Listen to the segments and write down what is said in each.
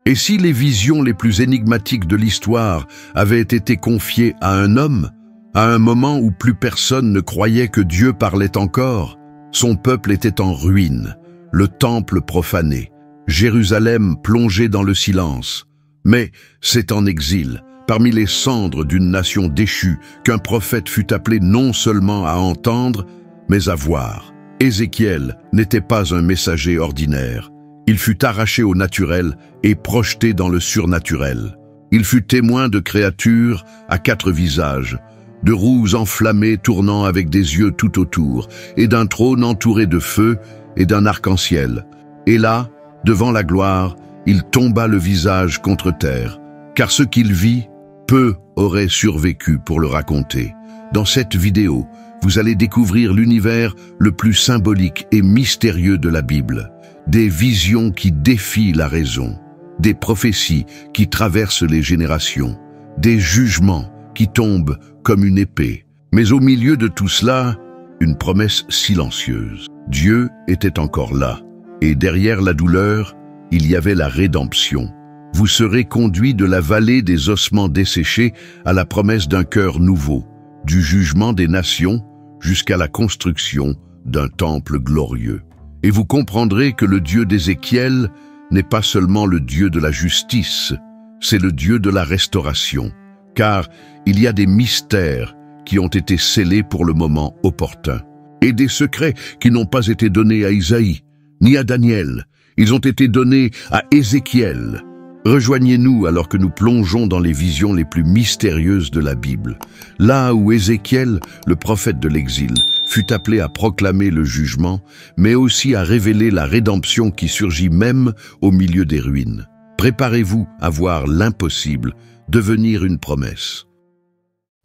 Et si les visions les plus énigmatiques de l'histoire avaient été confiées à un homme, à un moment où plus personne ne croyait que Dieu parlait encore, son peuple était en ruine, le temple profané, Jérusalem plongée dans le silence. Mais c'est en exil, parmi les cendres d'une nation déchue, qu'un prophète fut appelé non seulement à entendre, mais à voir. Ézéchiel n'était pas un messager ordinaire. Il fut arraché au naturel et projeté dans le surnaturel. Il fut témoin de créatures à 4 visages, de roues enflammées tournant avec des yeux tout autour, et d'un trône entouré de feu et d'un arc-en-ciel. Et là, devant la gloire, il tomba le visage contre terre, car ce qu'il vit, peu auraient survécu pour le raconter. Dans cette vidéo, vous allez découvrir l'univers le plus symbolique et mystérieux de la Bible. Des visions qui défient la raison, des prophéties qui traversent les générations, des jugements qui tombent comme une épée. Mais au milieu de tout cela, une promesse silencieuse. Dieu était encore là, et derrière la douleur, il y avait la rédemption. Vous serez conduits de la vallée des ossements desséchés à la promesse d'un cœur nouveau, du jugement des nations jusqu'à la construction d'un temple glorieux. Et vous comprendrez que le Dieu d'Ézéchiel n'est pas seulement le Dieu de la justice, c'est le Dieu de la restauration, car il y a des mystères qui ont été scellés pour le moment opportun, et des secrets qui n'ont pas été donnés à Isaïe, ni à Daniel, ils ont été donnés à Ézéchiel. Rejoignez-nous alors que nous plongeons dans les visions les plus mystérieuses de la Bible, là où Ézéchiel, le prophète de l'exil, fut appelé à proclamer le jugement, mais aussi à révéler la rédemption qui surgit même au milieu des ruines. Préparez-vous à voir l'impossible devenir une promesse.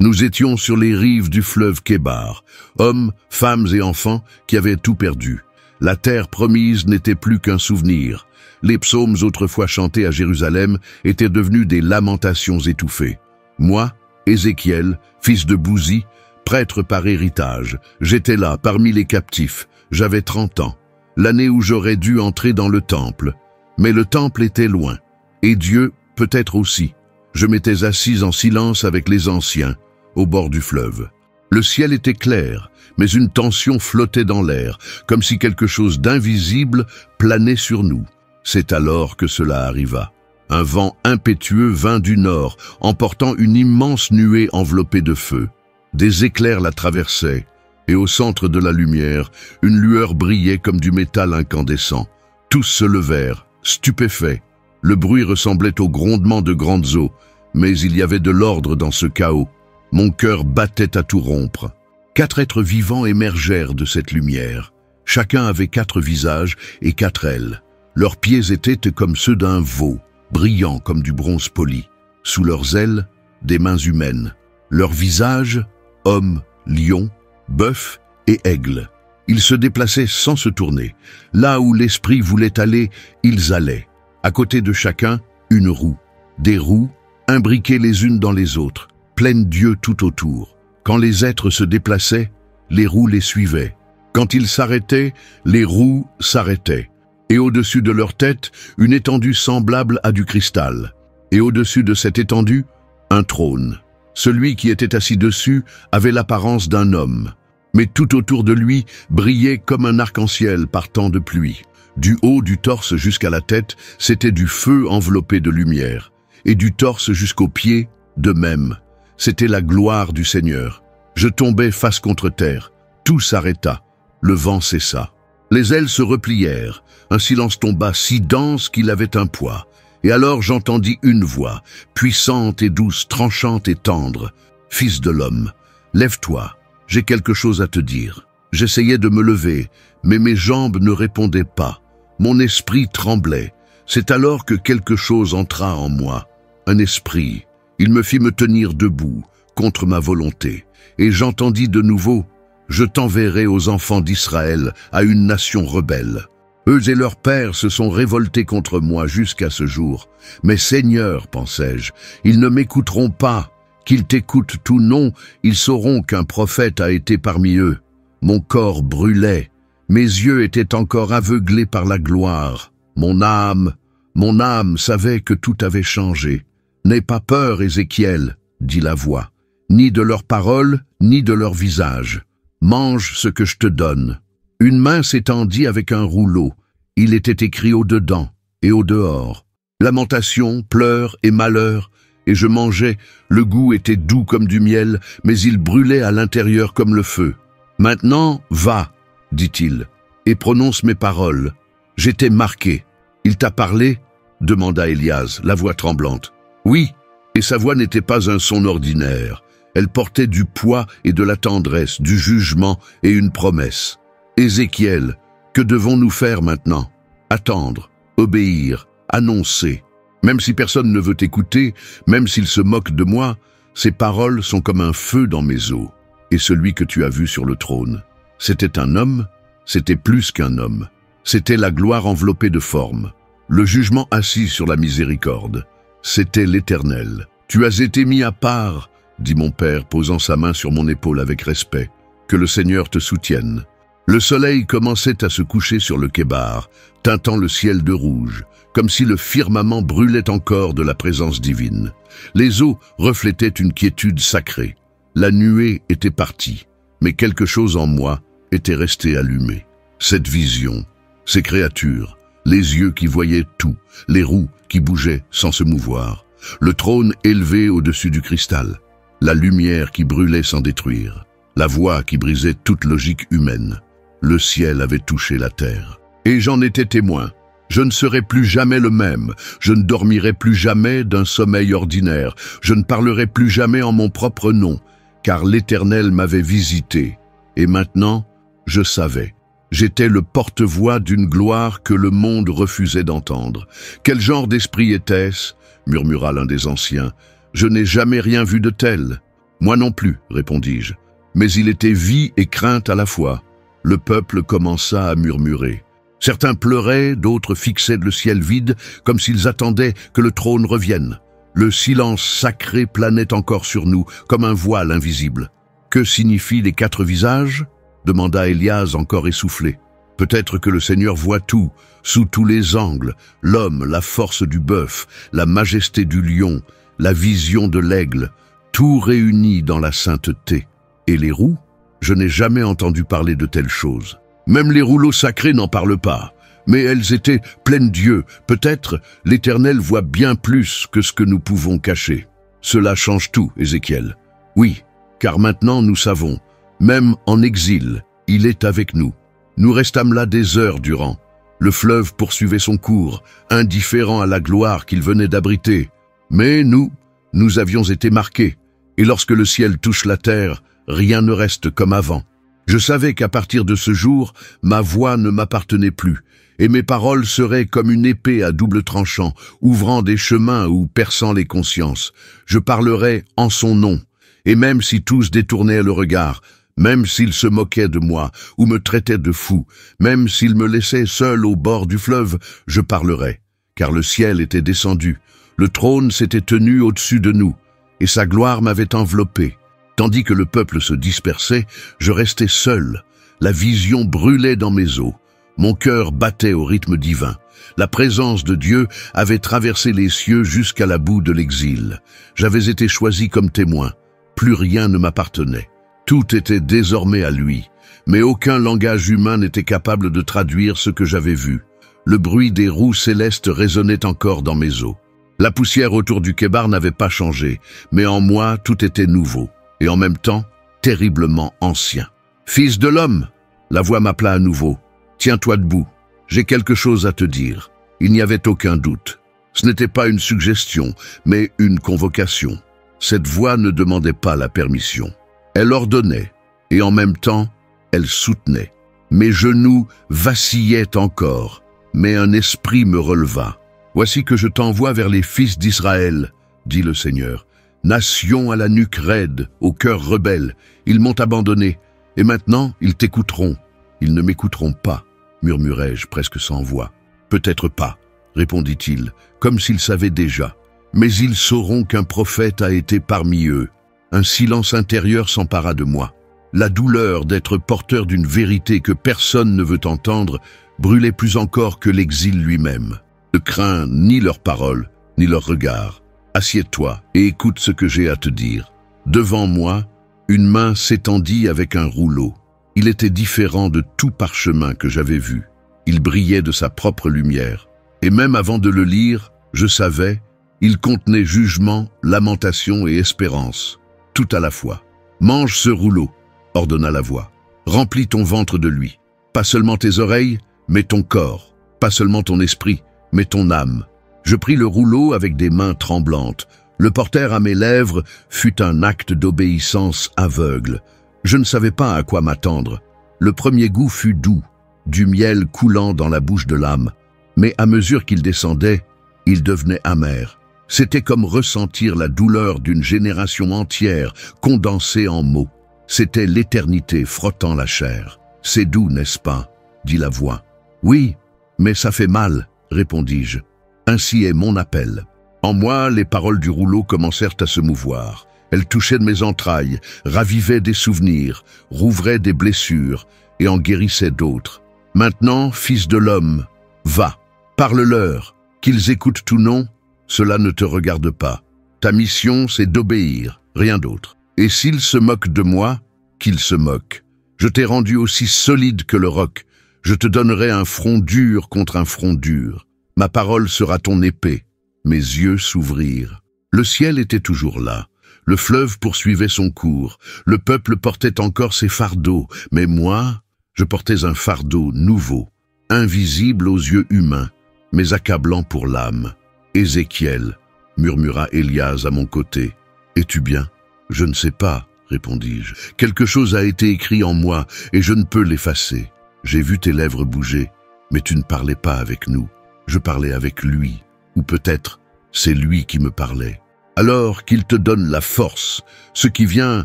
Nous étions sur les rives du fleuve Kébar, hommes, femmes et enfants qui avaient tout perdu. La terre promise n'était plus qu'un souvenir. Les psaumes autrefois chantés à Jérusalem étaient devenus des lamentations étouffées. Moi, Ézéchiel, fils de Bouzi, prêtre par héritage, j'étais là parmi les captifs, j'avais 30 ans, l'année où j'aurais dû entrer dans le temple. Mais le temple était loin, et Dieu peut-être aussi. Je m'étais assis en silence avec les anciens, au bord du fleuve. Le ciel était clair, mais une tension flottait dans l'air, comme si quelque chose d'invisible planait sur nous. C'est alors que cela arriva. Un vent impétueux vint du nord, emportant une immense nuée enveloppée de feu. Des éclairs la traversaient, et au centre de la lumière, une lueur brillait comme du métal incandescent. Tous se levèrent, stupéfaits. Le bruit ressemblait au grondement de grandes eaux, mais il y avait de l'ordre dans ce chaos. Mon cœur battait à tout rompre. 4 êtres vivants émergèrent de cette lumière. Chacun avait 4 visages et 4 ailes. Leurs pieds étaient comme ceux d'un veau, brillants comme du bronze poli. Sous leurs ailes, des mains humaines. Leurs visages, hommes, lions, bœufs et aigles. Ils se déplaçaient sans se tourner. Là où l'esprit voulait aller, ils allaient. À côté de chacun, une roue. Des roues, imbriquées les unes dans les autres, pleines d'yeux tout autour. Quand les êtres se déplaçaient, les roues les suivaient. Quand ils s'arrêtaient, les roues s'arrêtaient. Et au-dessus de leur tête, une étendue semblable à du cristal. Et au-dessus de cette étendue, un trône. Celui qui était assis dessus avait l'apparence d'un homme. Mais tout autour de lui brillait comme un arc-en-ciel par temps de pluie. Du haut du torse jusqu'à la tête, c'était du feu enveloppé de lumière. Et du torse jusqu'aux pieds, de même. C'était la gloire du Seigneur. Je tombais face contre terre. Tout s'arrêta. Le vent cessa. Les ailes se replièrent. Un silence tomba si dense qu'il avait un poids. Et alors j'entendis une voix, puissante et douce, tranchante et tendre. « Fils de l'homme, lève-toi, j'ai quelque chose à te dire. » J'essayais de me lever, mais mes jambes ne répondaient pas. Mon esprit tremblait. C'est alors que quelque chose entra en moi. Un esprit. Il me fit me tenir debout, contre ma volonté. Et j'entendis de nouveau « Je t'enverrai aux enfants d'Israël, à une nation rebelle. » Eux et leurs pères se sont révoltés contre moi jusqu'à ce jour. Mais Seigneur, pensais-je, ils ne m'écouteront pas. Qu'ils t'écoutent ou non, ils sauront qu'un prophète a été parmi eux. Mon corps brûlait. Mes yeux étaient encore aveuglés par la gloire. Mon âme Mon âme savait que tout avait changé. N'aie pas peur, Ézéchiel, dit la voix, ni de leurs paroles, ni de leur visage. Mange ce que je te donne. Une main s'étendit avec un rouleau. Il était écrit au-dedans et au-dehors. Lamentation, pleurs et malheur. Et je mangeais, le goût était doux comme du miel, mais il brûlait à l'intérieur comme le feu. Maintenant, va, dit-il, et prononce mes paroles. J'étais marqué. Il t'a parlé? Demanda Élias, la voix tremblante. Oui, et sa voix n'était pas un son ordinaire. Elle portait du poids et de la tendresse, du jugement et une promesse. Ézéchiel, que devons-nous faire maintenant? Attendre, obéir, annoncer. Même si personne ne veut écouter, même s'il se moque de moi, ces paroles sont comme un feu dans mes os. Et celui que tu as vu sur le trône, c'était un homme? C'était plus qu'un homme. C'était la gloire enveloppée de forme. Le jugement assis sur la miséricorde. C'était l'Éternel. Tu as été mis à part, dit mon père, posant sa main sur mon épaule avec respect. Que le Seigneur te soutienne. Le soleil commençait à se coucher sur le Kébar, teintant le ciel de rouge, comme si le firmament brûlait encore de la présence divine. Les eaux reflétaient une quiétude sacrée. La nuée était partie, mais quelque chose en moi était resté allumé. Cette vision, ces créatures, les yeux qui voyaient tout, les roues qui bougeaient sans se mouvoir, le trône élevé au-dessus du cristal, la lumière qui brûlait sans détruire, la voix qui brisait toute logique humaine. Le ciel avait touché la terre. Et j'en étais témoin. Je ne serai plus jamais le même. Je ne dormirai plus jamais d'un sommeil ordinaire. Je ne parlerai plus jamais en mon propre nom, car l'Éternel m'avait visité. Et maintenant, je savais. J'étais le porte-voix d'une gloire que le monde refusait d'entendre. Quel genre d'esprit était-ce? Murmura l'un des anciens. Je n'ai jamais rien vu de tel. Moi non plus, répondis-je. Mais il était vie et crainte à la fois. Le peuple commença à murmurer. Certains pleuraient, d'autres fixaient le ciel vide, comme s'ils attendaient que le trône revienne. Le silence sacré planait encore sur nous, comme un voile invisible. Que signifient les 4 visages? Demanda Élias encore essoufflé. Peut-être que le Seigneur voit tout, sous tous les angles, l'homme, la force du bœuf, la majesté du lion, la vision de l'aigle, tout réuni dans la sainteté. Et les roues? Je n'ai jamais entendu parler de telles choses. Même les rouleaux sacrés n'en parlent pas. Mais elles étaient pleines d'yeux. Peut-être l'Éternel voit bien plus que ce que nous pouvons cacher. Cela change tout, Ézéchiel. Oui, car maintenant nous savons, même en exil, il est avec nous. Nous restâmes là des heures durant. Le fleuve poursuivait son cours, indifférent à la gloire qu'il venait d'abriter. Mais nous avions été marqués. Et lorsque le ciel touche la terre, rien ne reste comme avant. Je savais qu'à partir de ce jour, ma voix ne m'appartenait plus, et mes paroles seraient comme une épée à double tranchant, ouvrant des chemins ou perçant les consciences. Je parlerais en son nom, et même si tous détournaient le regard, même s'ils se moquaient de moi ou me traitaient de fou, même s'ils me laissaient seul au bord du fleuve, je parlerais, car le ciel était descendu, le trône s'était tenu au-dessus de nous, et sa gloire m'avait enveloppé. Tandis que le peuple se dispersait, je restais seul. La vision brûlait dans mes os. Mon cœur battait au rythme divin. La présence de Dieu avait traversé les cieux jusqu'à la boue de l'exil. J'avais été choisi comme témoin. Plus rien ne m'appartenait. Tout était désormais à lui. Mais aucun langage humain n'était capable de traduire ce que j'avais vu. Le bruit des roues célestes résonnait encore dans mes os. La poussière autour du Kébar n'avait pas changé, mais en moi tout était nouveau. Et en même temps, terriblement ancien. « Fils de l'homme !» La voix m'appela à nouveau. « Tiens-toi debout, j'ai quelque chose à te dire. » Il n'y avait aucun doute. Ce n'était pas une suggestion, mais une convocation. Cette voix ne demandait pas la permission. Elle ordonnait, et en même temps, elle soutenait. Mes genoux vacillaient encore, mais un esprit me releva. « Voici que je t'envoie vers les fils d'Israël, » dit le Seigneur. Nation à la nuque raide, au cœur rebelle, ils m'ont abandonné, et maintenant ils t'écouteront. Ils ne m'écouteront pas, murmurai-je presque sans voix. Peut-être pas, répondit-il, comme s'il savait déjà. Mais ils sauront qu'un prophète a été parmi eux. Un silence intérieur s'empara de moi. La douleur d'être porteur d'une vérité que personne ne veut entendre brûlait plus encore que l'exil lui-même. Ne crains ni leurs paroles, ni leurs regards. Assieds-toi et écoute ce que j'ai à te dire. Devant moi, une main s'étendit avec un rouleau. Il était différent de tout parchemin que j'avais vu. Il brillait de sa propre lumière. Et même avant de le lire, je savais, il contenait jugement, lamentation et espérance, tout à la fois. « Mange ce rouleau », ordonna la voix. « Remplis ton ventre de lui. Pas seulement tes oreilles, mais ton corps. Pas seulement ton esprit, mais ton âme. » Je pris le rouleau avec des mains tremblantes. Le porter à mes lèvres fut un acte d'obéissance aveugle. Je ne savais pas à quoi m'attendre. Le premier goût fut doux, du miel coulant dans la bouche de l'âme. Mais à mesure qu'il descendait, il devenait amer. C'était comme ressentir la douleur d'une génération entière condensée en mots. C'était l'éternité frottant la chair. « C'est doux, n'est-ce pas ?» dit la voix. « Oui, mais ça fait mal, » répondis-je. Ainsi est mon appel. En moi, les paroles du rouleau commencèrent à se mouvoir. Elles touchaient de mes entrailles, ravivaient des souvenirs, rouvraient des blessures et en guérissaient d'autres. Maintenant, fils de l'homme, va, parle-leur, qu'ils écoutent ou non, cela ne te regarde pas. Ta mission, c'est d'obéir, rien d'autre. Et s'ils se moquent de moi, qu'ils se moquent. Je t'ai rendu aussi solide que le roc. Je te donnerai un front dur contre un front dur. Ma parole sera ton épée. Mes yeux s'ouvrirent. Le ciel était toujours là. Le fleuve poursuivait son cours. Le peuple portait encore ses fardeaux. Mais moi, je portais un fardeau nouveau, invisible aux yeux humains, mais accablant pour l'âme. « Ézéchiel, » murmura Élias à mon côté. « Es-tu bien ?»« Je ne sais pas, » répondis-je. « Quelque chose a été écrit en moi et je ne peux l'effacer. J'ai vu tes lèvres bouger, mais tu ne parlais pas avec nous. Je parlais avec lui, ou peut-être c'est lui qui me parlait. Alors qu'il te donne la force, ce qui vient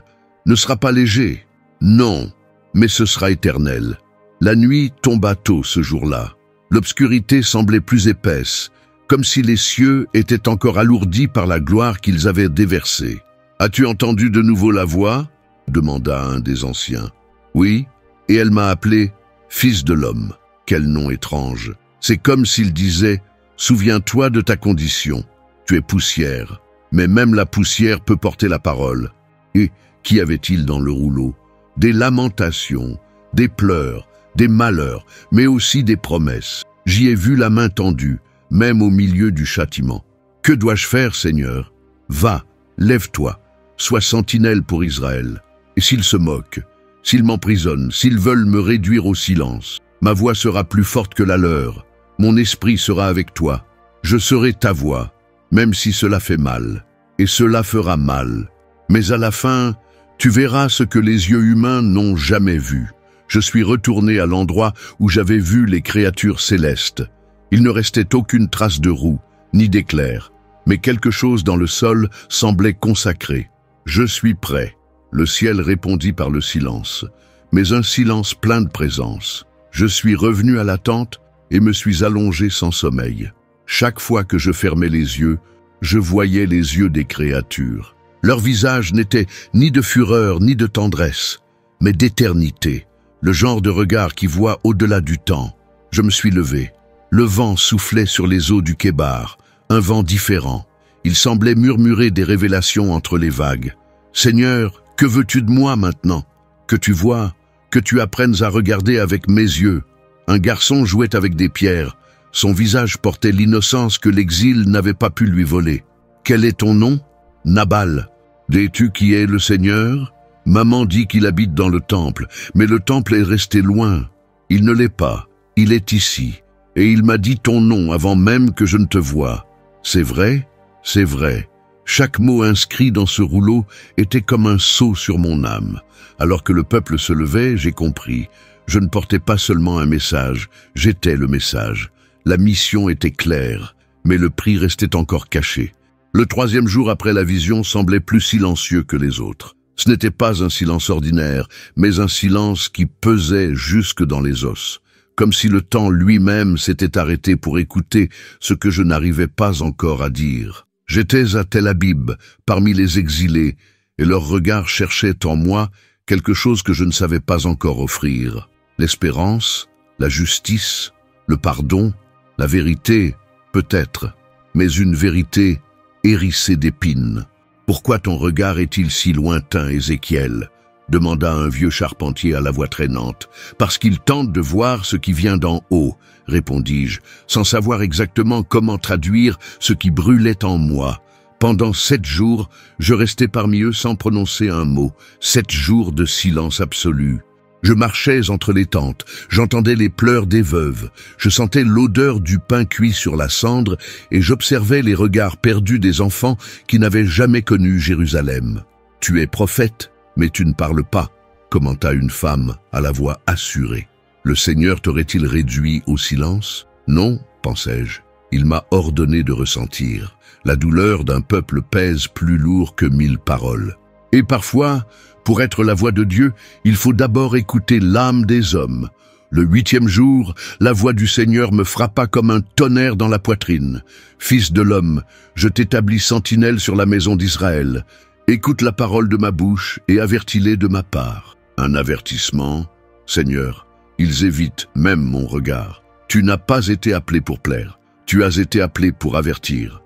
ne sera pas léger. Non, mais ce sera éternel. » La nuit tomba tôt ce jour-là. L'obscurité semblait plus épaisse, comme si les cieux étaient encore alourdis par la gloire qu'ils avaient déversée. « As-tu entendu de nouveau la voix ?» demanda un des anciens. « Oui, et elle m'a appelé « Fils de l'homme ». Quel nom étrange. C'est comme s'il disait « Souviens-toi de ta condition. Tu es poussière, mais même la poussière peut porter la parole. » Et qu'y avait-il dans le rouleau? Des lamentations, des pleurs, des malheurs, mais aussi des promesses. J'y ai vu la main tendue, même au milieu du châtiment. « Que dois-je faire, Seigneur? Va, lève-toi, sois sentinelle pour Israël. Et s'ils se moquent, s'ils m'emprisonnent, s'ils veulent me réduire au silence, ma voix sera plus forte que la leur. Mon esprit sera avec toi. Je serai ta voix, même si cela fait mal. Et cela fera mal. Mais à la fin, tu verras ce que les yeux humains n'ont jamais vu. Je suis retourné à l'endroit où j'avais vu les créatures célestes. Il ne restait aucune trace de roue, ni d'éclair, mais quelque chose dans le sol semblait consacré. Je suis prêt. Le ciel répondit par le silence, mais un silence plein de présence. Je suis revenu à la tente et me suis allongé sans sommeil. Chaque fois que je fermais les yeux, je voyais les yeux des créatures. Leur visage n'était ni de fureur ni de tendresse, mais d'éternité, le genre de regard qui voit au-delà du temps. Je me suis levé. Le vent soufflait sur les eaux du Kébar, un vent différent. Il semblait murmurer des révélations entre les vagues. « Seigneur, que veux-tu de moi maintenant? Que tu vois, que tu apprennes à regarder avec mes yeux. » Un garçon jouait avec des pierres. Son visage portait l'innocence que l'exil n'avait pas pu lui voler. « Quel est ton nom? »« Nabal. »« Sais-tu qui est le Seigneur? » Maman dit qu'il habite dans le temple, mais le temple est resté loin. Il ne l'est pas, il est ici. Et il m'a dit ton nom avant même que je ne te voie. C'est vrai? C'est vrai. Chaque mot inscrit dans ce rouleau était comme un sceau sur mon âme. Alors que le peuple se levait, j'ai compris. Je ne portais pas seulement un message, j'étais le message. La mission était claire, mais le prix restait encore caché. Le troisième jour après la vision semblait plus silencieux que les autres. Ce n'était pas un silence ordinaire, mais un silence qui pesait jusque dans les os. Comme si le temps lui-même s'était arrêté pour écouter ce que je n'arrivais pas encore à dire. J'étais à Tel Abib, parmi les exilés, et leur regard cherchait en moi quelque chose que je ne savais pas encore offrir. L'espérance, la justice, le pardon, la vérité, Peut-être, mais une vérité hérissée d'épines. Pourquoi ton regard est-il si lointain, Ézéchiel ? Demanda un vieux charpentier à la voix traînante. Parce qu'il tente de voir ce qui vient d'en haut, répondis-je, sans savoir exactement comment traduire ce qui brûlait en moi. Pendant 7 jours, je restais parmi eux sans prononcer un mot, 7 jours de silence absolu. Je marchais entre les tentes, j'entendais les pleurs des veuves, je sentais l'odeur du pain cuit sur la cendre et j'observais les regards perdus des enfants qui n'avaient jamais connu Jérusalem. « Tu es prophète, mais tu ne parles pas », commenta une femme à la voix assurée. « Le Seigneur t'aurait-il réduit au silence ? Non, pensai-je, il m'a ordonné de ressentir. La douleur d'un peuple pèse plus lourd que 1000 paroles. Et parfois, pour être la voix de Dieu, il faut d'abord écouter l'âme des hommes. Le 8e jour, la voix du Seigneur me frappa comme un tonnerre dans la poitrine. « Fils de l'homme, je t'établis sentinelle sur la maison d'Israël. Écoute la parole de ma bouche et avertis-les de ma part. » Un avertissement, Seigneur, ils évitent même mon regard. Tu n'as pas été appelé pour plaire, tu as été appelé pour avertir.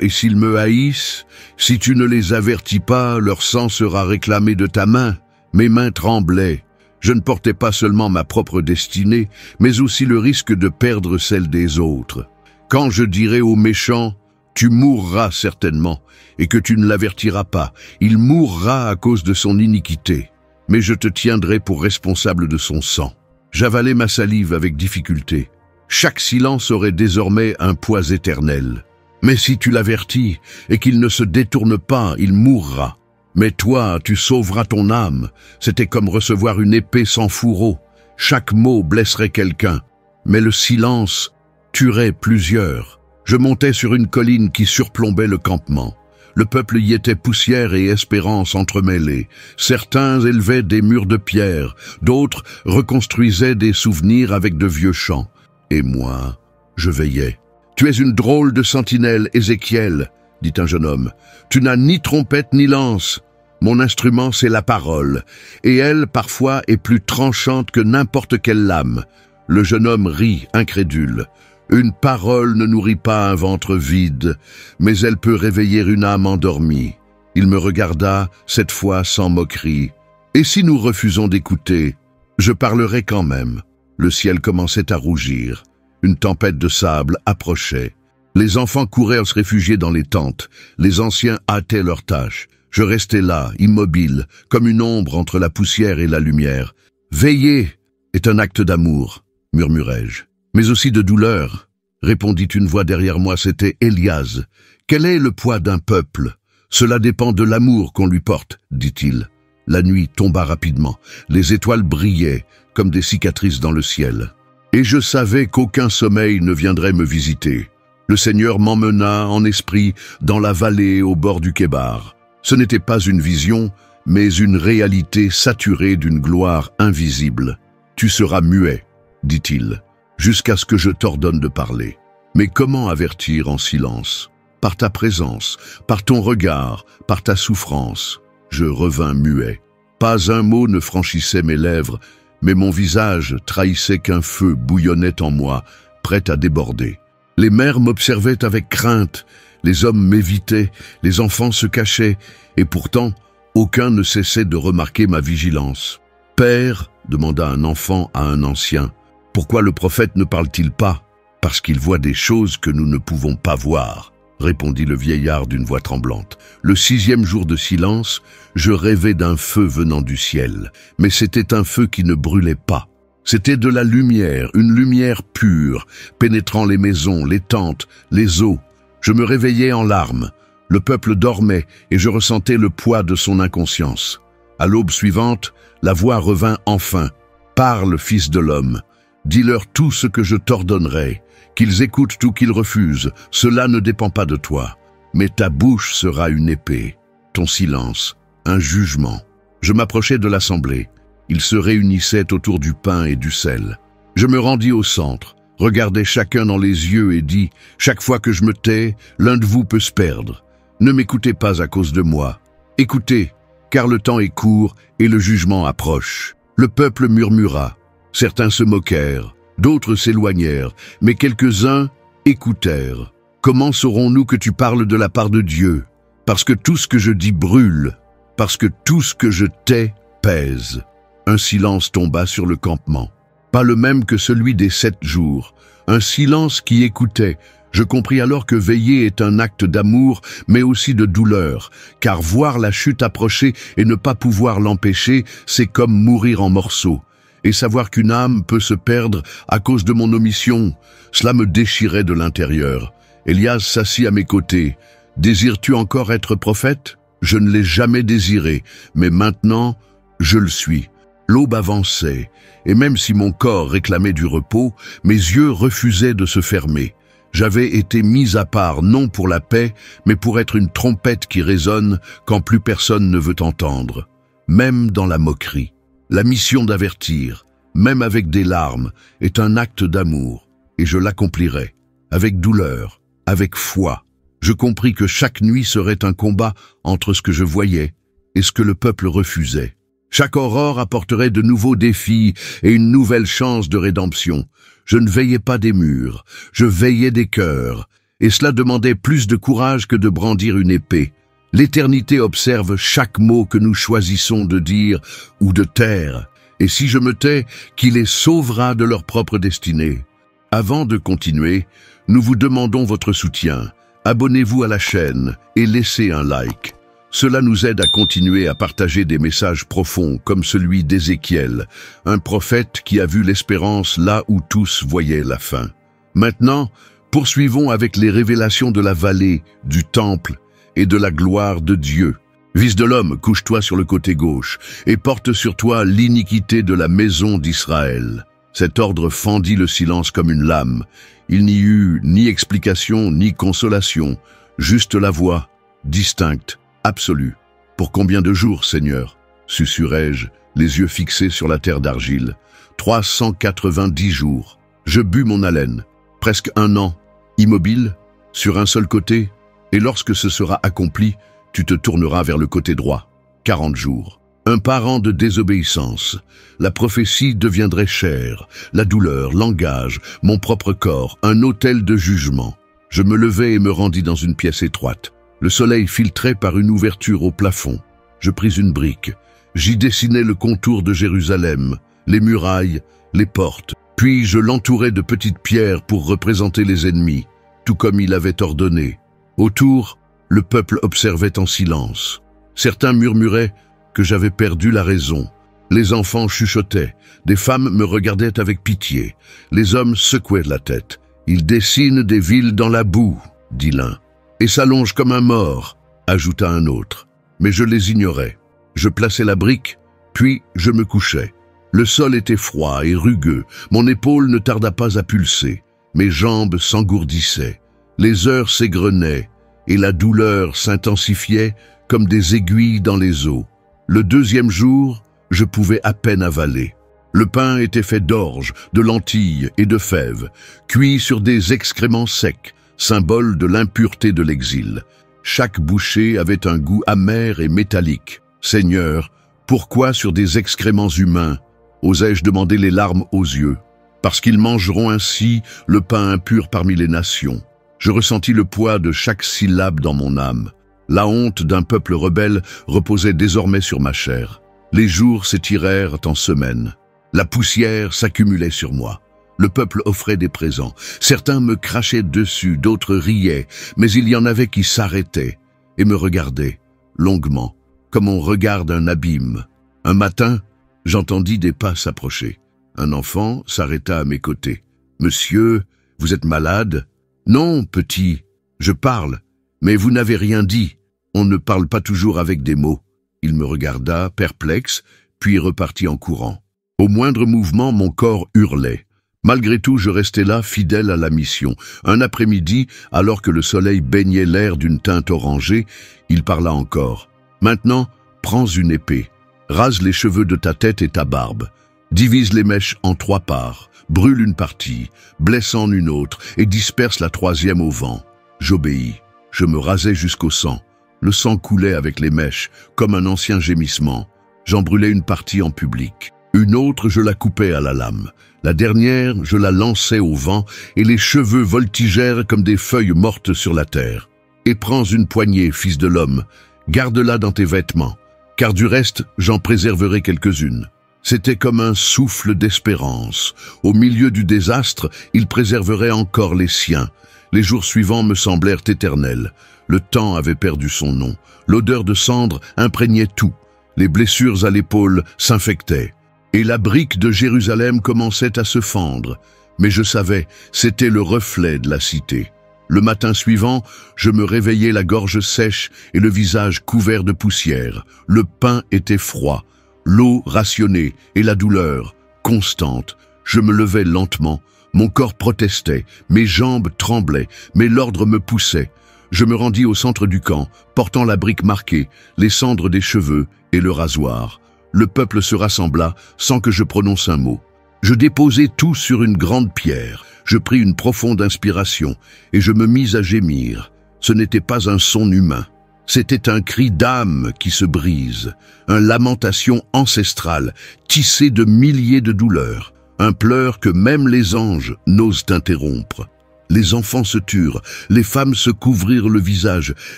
Et s'ils me haïssent, si tu ne les avertis pas, leur sang sera réclamé de ta main. Mes mains tremblaient. Je ne portais pas seulement ma propre destinée, mais aussi le risque de perdre celle des autres. Quand je dirai aux méchants, tu mourras certainement, et que tu ne l'avertiras pas, il mourra à cause de son iniquité. Mais je te tiendrai pour responsable de son sang. J'avalai ma salive avec difficulté. Chaque silence aurait désormais un poids éternel. Mais si tu l'avertis, et qu'il ne se détourne pas, il mourra. Mais toi, tu sauveras ton âme. C'était comme recevoir une épée sans fourreau. Chaque mot blesserait quelqu'un, mais le silence tuerait plusieurs. Je montais sur une colline qui surplombait le campement. Le peuple y était poussière et espérance entremêlées. Certains élevaient des murs de pierre, d'autres reconstruisaient des souvenirs avec de vieux chants. Et moi, je veillais. « Tu es une drôle de sentinelle, Ézéchiel, » dit un jeune homme. « Tu n'as ni trompette ni lance. Mon instrument, c'est la parole, et elle, parfois, est plus tranchante que n'importe quelle lame. » Le jeune homme rit, incrédule. « Une parole ne nourrit pas un ventre vide, mais elle peut réveiller une âme endormie. » Il me regarda, cette fois sans moquerie. « Et si nous refusons d'écouter, je parlerai quand même. » Le ciel commençait à rougir. Une tempête de sable approchait. Les enfants couraient à se réfugier dans les tentes. Les anciens hâtaient leurs tâches. Je restais là, immobile, comme une ombre entre la poussière et la lumière. « Veiller est un acte d'amour, » murmurai-je. « Mais aussi de douleur, » répondit une voix derrière moi, c'était Élias. « Quel est le poids d'un peuple ? Cela dépend de l'amour qu'on lui porte, dit-il. » La nuit tomba rapidement. Les étoiles brillaient, comme des cicatrices dans le ciel. Et je savais qu'aucun sommeil ne viendrait me visiter. Le Seigneur m'emmena en esprit dans la vallée au bord du Kébar. Ce n'était pas une vision, mais une réalité saturée d'une gloire invisible. « Tu seras muet, » dit-il, « jusqu'à ce que je t'ordonne de parler. Mais comment avertir en silence ? Par ta présence, par ton regard, par ta souffrance. » Je revins muet. Pas un mot ne franchissait mes lèvres, mais mon visage trahissait qu'un feu bouillonnait en moi, prêt à déborder. Les mères m'observaient avec crainte, les hommes m'évitaient, les enfants se cachaient, et pourtant, aucun ne cessait de remarquer ma vigilance. « Père, » demanda un enfant à un ancien, « pourquoi le prophète ne parle-t-il pas ? Parce qu'il voit des choses que nous ne pouvons pas voir. » répondit le vieillard d'une voix tremblante. Le 6e jour de silence, je rêvais d'un feu venant du ciel. Mais c'était un feu qui ne brûlait pas. C'était de la lumière, une lumière pure, pénétrant les maisons, les tentes, les eaux. Je me réveillais en larmes. Le peuple dormait et je ressentais le poids de son inconscience. À l'aube suivante, la voix revint enfin. « Parle, fils de l'homme. Dis-leur tout ce que je t'ordonnerai. Qu'ils écoutent ou qu'ils refusent, cela ne dépend pas de toi. Mais ta bouche sera une épée, ton silence, un jugement. » Je m'approchai de l'assemblée. Ils se réunissaient autour du pain et du sel. Je me rendis au centre, regardai chacun dans les yeux et dis « Chaque fois que je me tais, l'un de vous peut se perdre. Ne m'écoutez pas à cause de moi. Écoutez, car le temps est court et le jugement approche. » Le peuple murmura. Certains se moquèrent. D'autres s'éloignèrent, mais quelques-uns écoutèrent. Comment saurons-nous que tu parles de la part de Dieu? Parce que tout ce que je dis brûle, parce que tout ce que je tais pèse. Un silence tomba sur le campement. Pas le même que celui des 7 jours. Un silence qui écoutait. Je compris alors que veiller est un acte d'amour, mais aussi de douleur, car voir la chute approcher et ne pas pouvoir l'empêcher, c'est comme mourir en morceaux. Et savoir qu'une âme peut se perdre à cause de mon omission, cela me déchirait de l'intérieur. Elias s'assit à mes côtés. « Désires-tu encore être prophète? Je ne l'ai jamais désiré, mais maintenant, je le suis. » L'aube avançait, et même si mon corps réclamait du repos, mes yeux refusaient de se fermer. J'avais été mis à part non pour la paix, mais pour être une trompette qui résonne quand plus personne ne veut entendre. Même dans la moquerie. La mission d'avertir, même avec des larmes, est un acte d'amour, et je l'accomplirai, avec douleur, avec foi. Je compris que chaque nuit serait un combat entre ce que je voyais et ce que le peuple refusait. Chaque aurore apporterait de nouveaux défis et une nouvelle chance de rédemption. Je ne veillais pas des murs, je veillais des cœurs, et cela demandait plus de courage que de brandir une épée. L'éternité observe chaque mot que nous choisissons de dire ou de taire, et si je me tais, qu'il les sauvera de leur propre destinée. Avant de continuer, nous vous demandons votre soutien. Abonnez-vous à la chaîne et laissez un like. Cela nous aide à continuer à partager des messages profonds comme celui d'Ézéchiel, un prophète qui a vu l'espérance là où tous voyaient la fin. Maintenant, poursuivons avec les révélations de la vallée, du temple et de la gloire de Dieu. Fils de l'homme, couche-toi sur le côté gauche et porte sur toi l'iniquité de la maison d'Israël. Cet ordre fendit le silence comme une lame. Il n'y eut ni explication ni consolation, juste la voix, distincte, absolue. Pour combien de jours, Seigneur? Susurrai-je, les yeux fixés sur la terre d'argile. 390 jours. Je bus mon haleine. Presque 1 an, immobile, sur un seul côté, et lorsque ce sera accompli, tu te tourneras vers le côté droit. 40 jours. Un parent de désobéissance. La prophétie deviendrait chair, la douleur, l'engage, mon propre corps, un autel de jugement. Je me levai et me rendis dans une pièce étroite. Le soleil filtrait par une ouverture au plafond. Je pris une brique. J'y dessinai le contour de Jérusalem, les murailles, les portes. Puis je l'entourai de petites pierres pour représenter les ennemis, tout comme il avait ordonné. Autour, le peuple observait en silence. Certains murmuraient que j'avais perdu la raison. Les enfants chuchotaient, des femmes me regardaient avec pitié. Les hommes secouaient la tête. « Ils dessinent des villes dans la boue », dit l'un. « Et s'allongent comme un mort », ajouta un autre. Mais je les ignorais. Je plaçais la brique, puis je me couchais. Le sol était froid et rugueux, mon épaule ne tarda pas à pulser. Mes jambes s'engourdissaient. Les heures s'égrenaient, et la douleur s'intensifiait comme des aiguilles dans les os. Le 2e jour, je pouvais à peine avaler. Le pain était fait d'orge, de lentilles et de fèves, cuit sur des excréments secs, symbole de l'impureté de l'exil. Chaque bouchée avait un goût amer et métallique. Seigneur, pourquoi sur des excréments humains? Osais-je demander les larmes aux yeux? Parce qu'ils mangeront ainsi le pain impur parmi les nations. Je ressentis le poids de chaque syllabe dans mon âme. La honte d'un peuple rebelle reposait désormais sur ma chair. Les jours s'étirèrent en semaines. La poussière s'accumulait sur moi. Le peuple offrait des présents. Certains me crachaient dessus, d'autres riaient, mais il y en avait qui s'arrêtaient et me regardaient, longuement, comme on regarde un abîme. Un matin, j'entendis des pas s'approcher. Un enfant s'arrêta à mes côtés. « Monsieur, vous êtes malade ?»« Non, petit, je parle, mais vous n'avez rien dit. On ne parle pas toujours avec des mots. » Il me regarda, perplexe, puis repartit en courant. Au moindre mouvement, mon corps hurlait. Malgré tout, je restais là, fidèle à la mission. Un après-midi, alors que le soleil baignait l'air d'une teinte orangée, il parla encore. « Maintenant, prends une épée. Rase les cheveux de ta tête et ta barbe. Divise les mèches en 3 parts. Brûle une partie, blesse en une autre et disperse la 3e au vent. » J'obéis. Je me rasai jusqu'au sang. Le sang coulait avec les mèches, comme un ancien gémissement. J'en brûlai une partie en public. Une autre, je la coupais à la lame. La dernière, je la lançais au vent, et les cheveux voltigèrent comme des feuilles mortes sur la terre. Et prends une poignée, fils de l'homme, garde-la dans tes vêtements, car du reste, j'en préserverai quelques-unes. C'était comme un souffle d'espérance. Au milieu du désastre, il préserverait encore les siens. Les jours suivants me semblèrent éternels. Le temps avait perdu son nom. L'odeur de cendre imprégnait tout. Les blessures à l'épaule s'infectaient. Et la brique de Jérusalem commençait à se fendre. Mais je savais, c'était le reflet de la cité. Le matin suivant, je me réveillais la gorge sèche et le visage couvert de poussière. Le pain était froid, l'eau rationnée et la douleur constante. Je me levais lentement, mon corps protestait, mes jambes tremblaient, mais l'ordre me poussait. Je me rendis au centre du camp, portant la brique marquée, les cendres des cheveux et le rasoir. Le peuple se rassembla sans que je prononce un mot. Je déposai tout sur une grande pierre. Je pris une profonde inspiration et je me mis à gémir. Ce n'était pas un son humain. C'était un cri d'âme qui se brise, une lamentation ancestrale, tissée de milliers de douleurs, un pleur que même les anges n'osent interrompre. Les enfants se turent, les femmes se couvrirent le visage,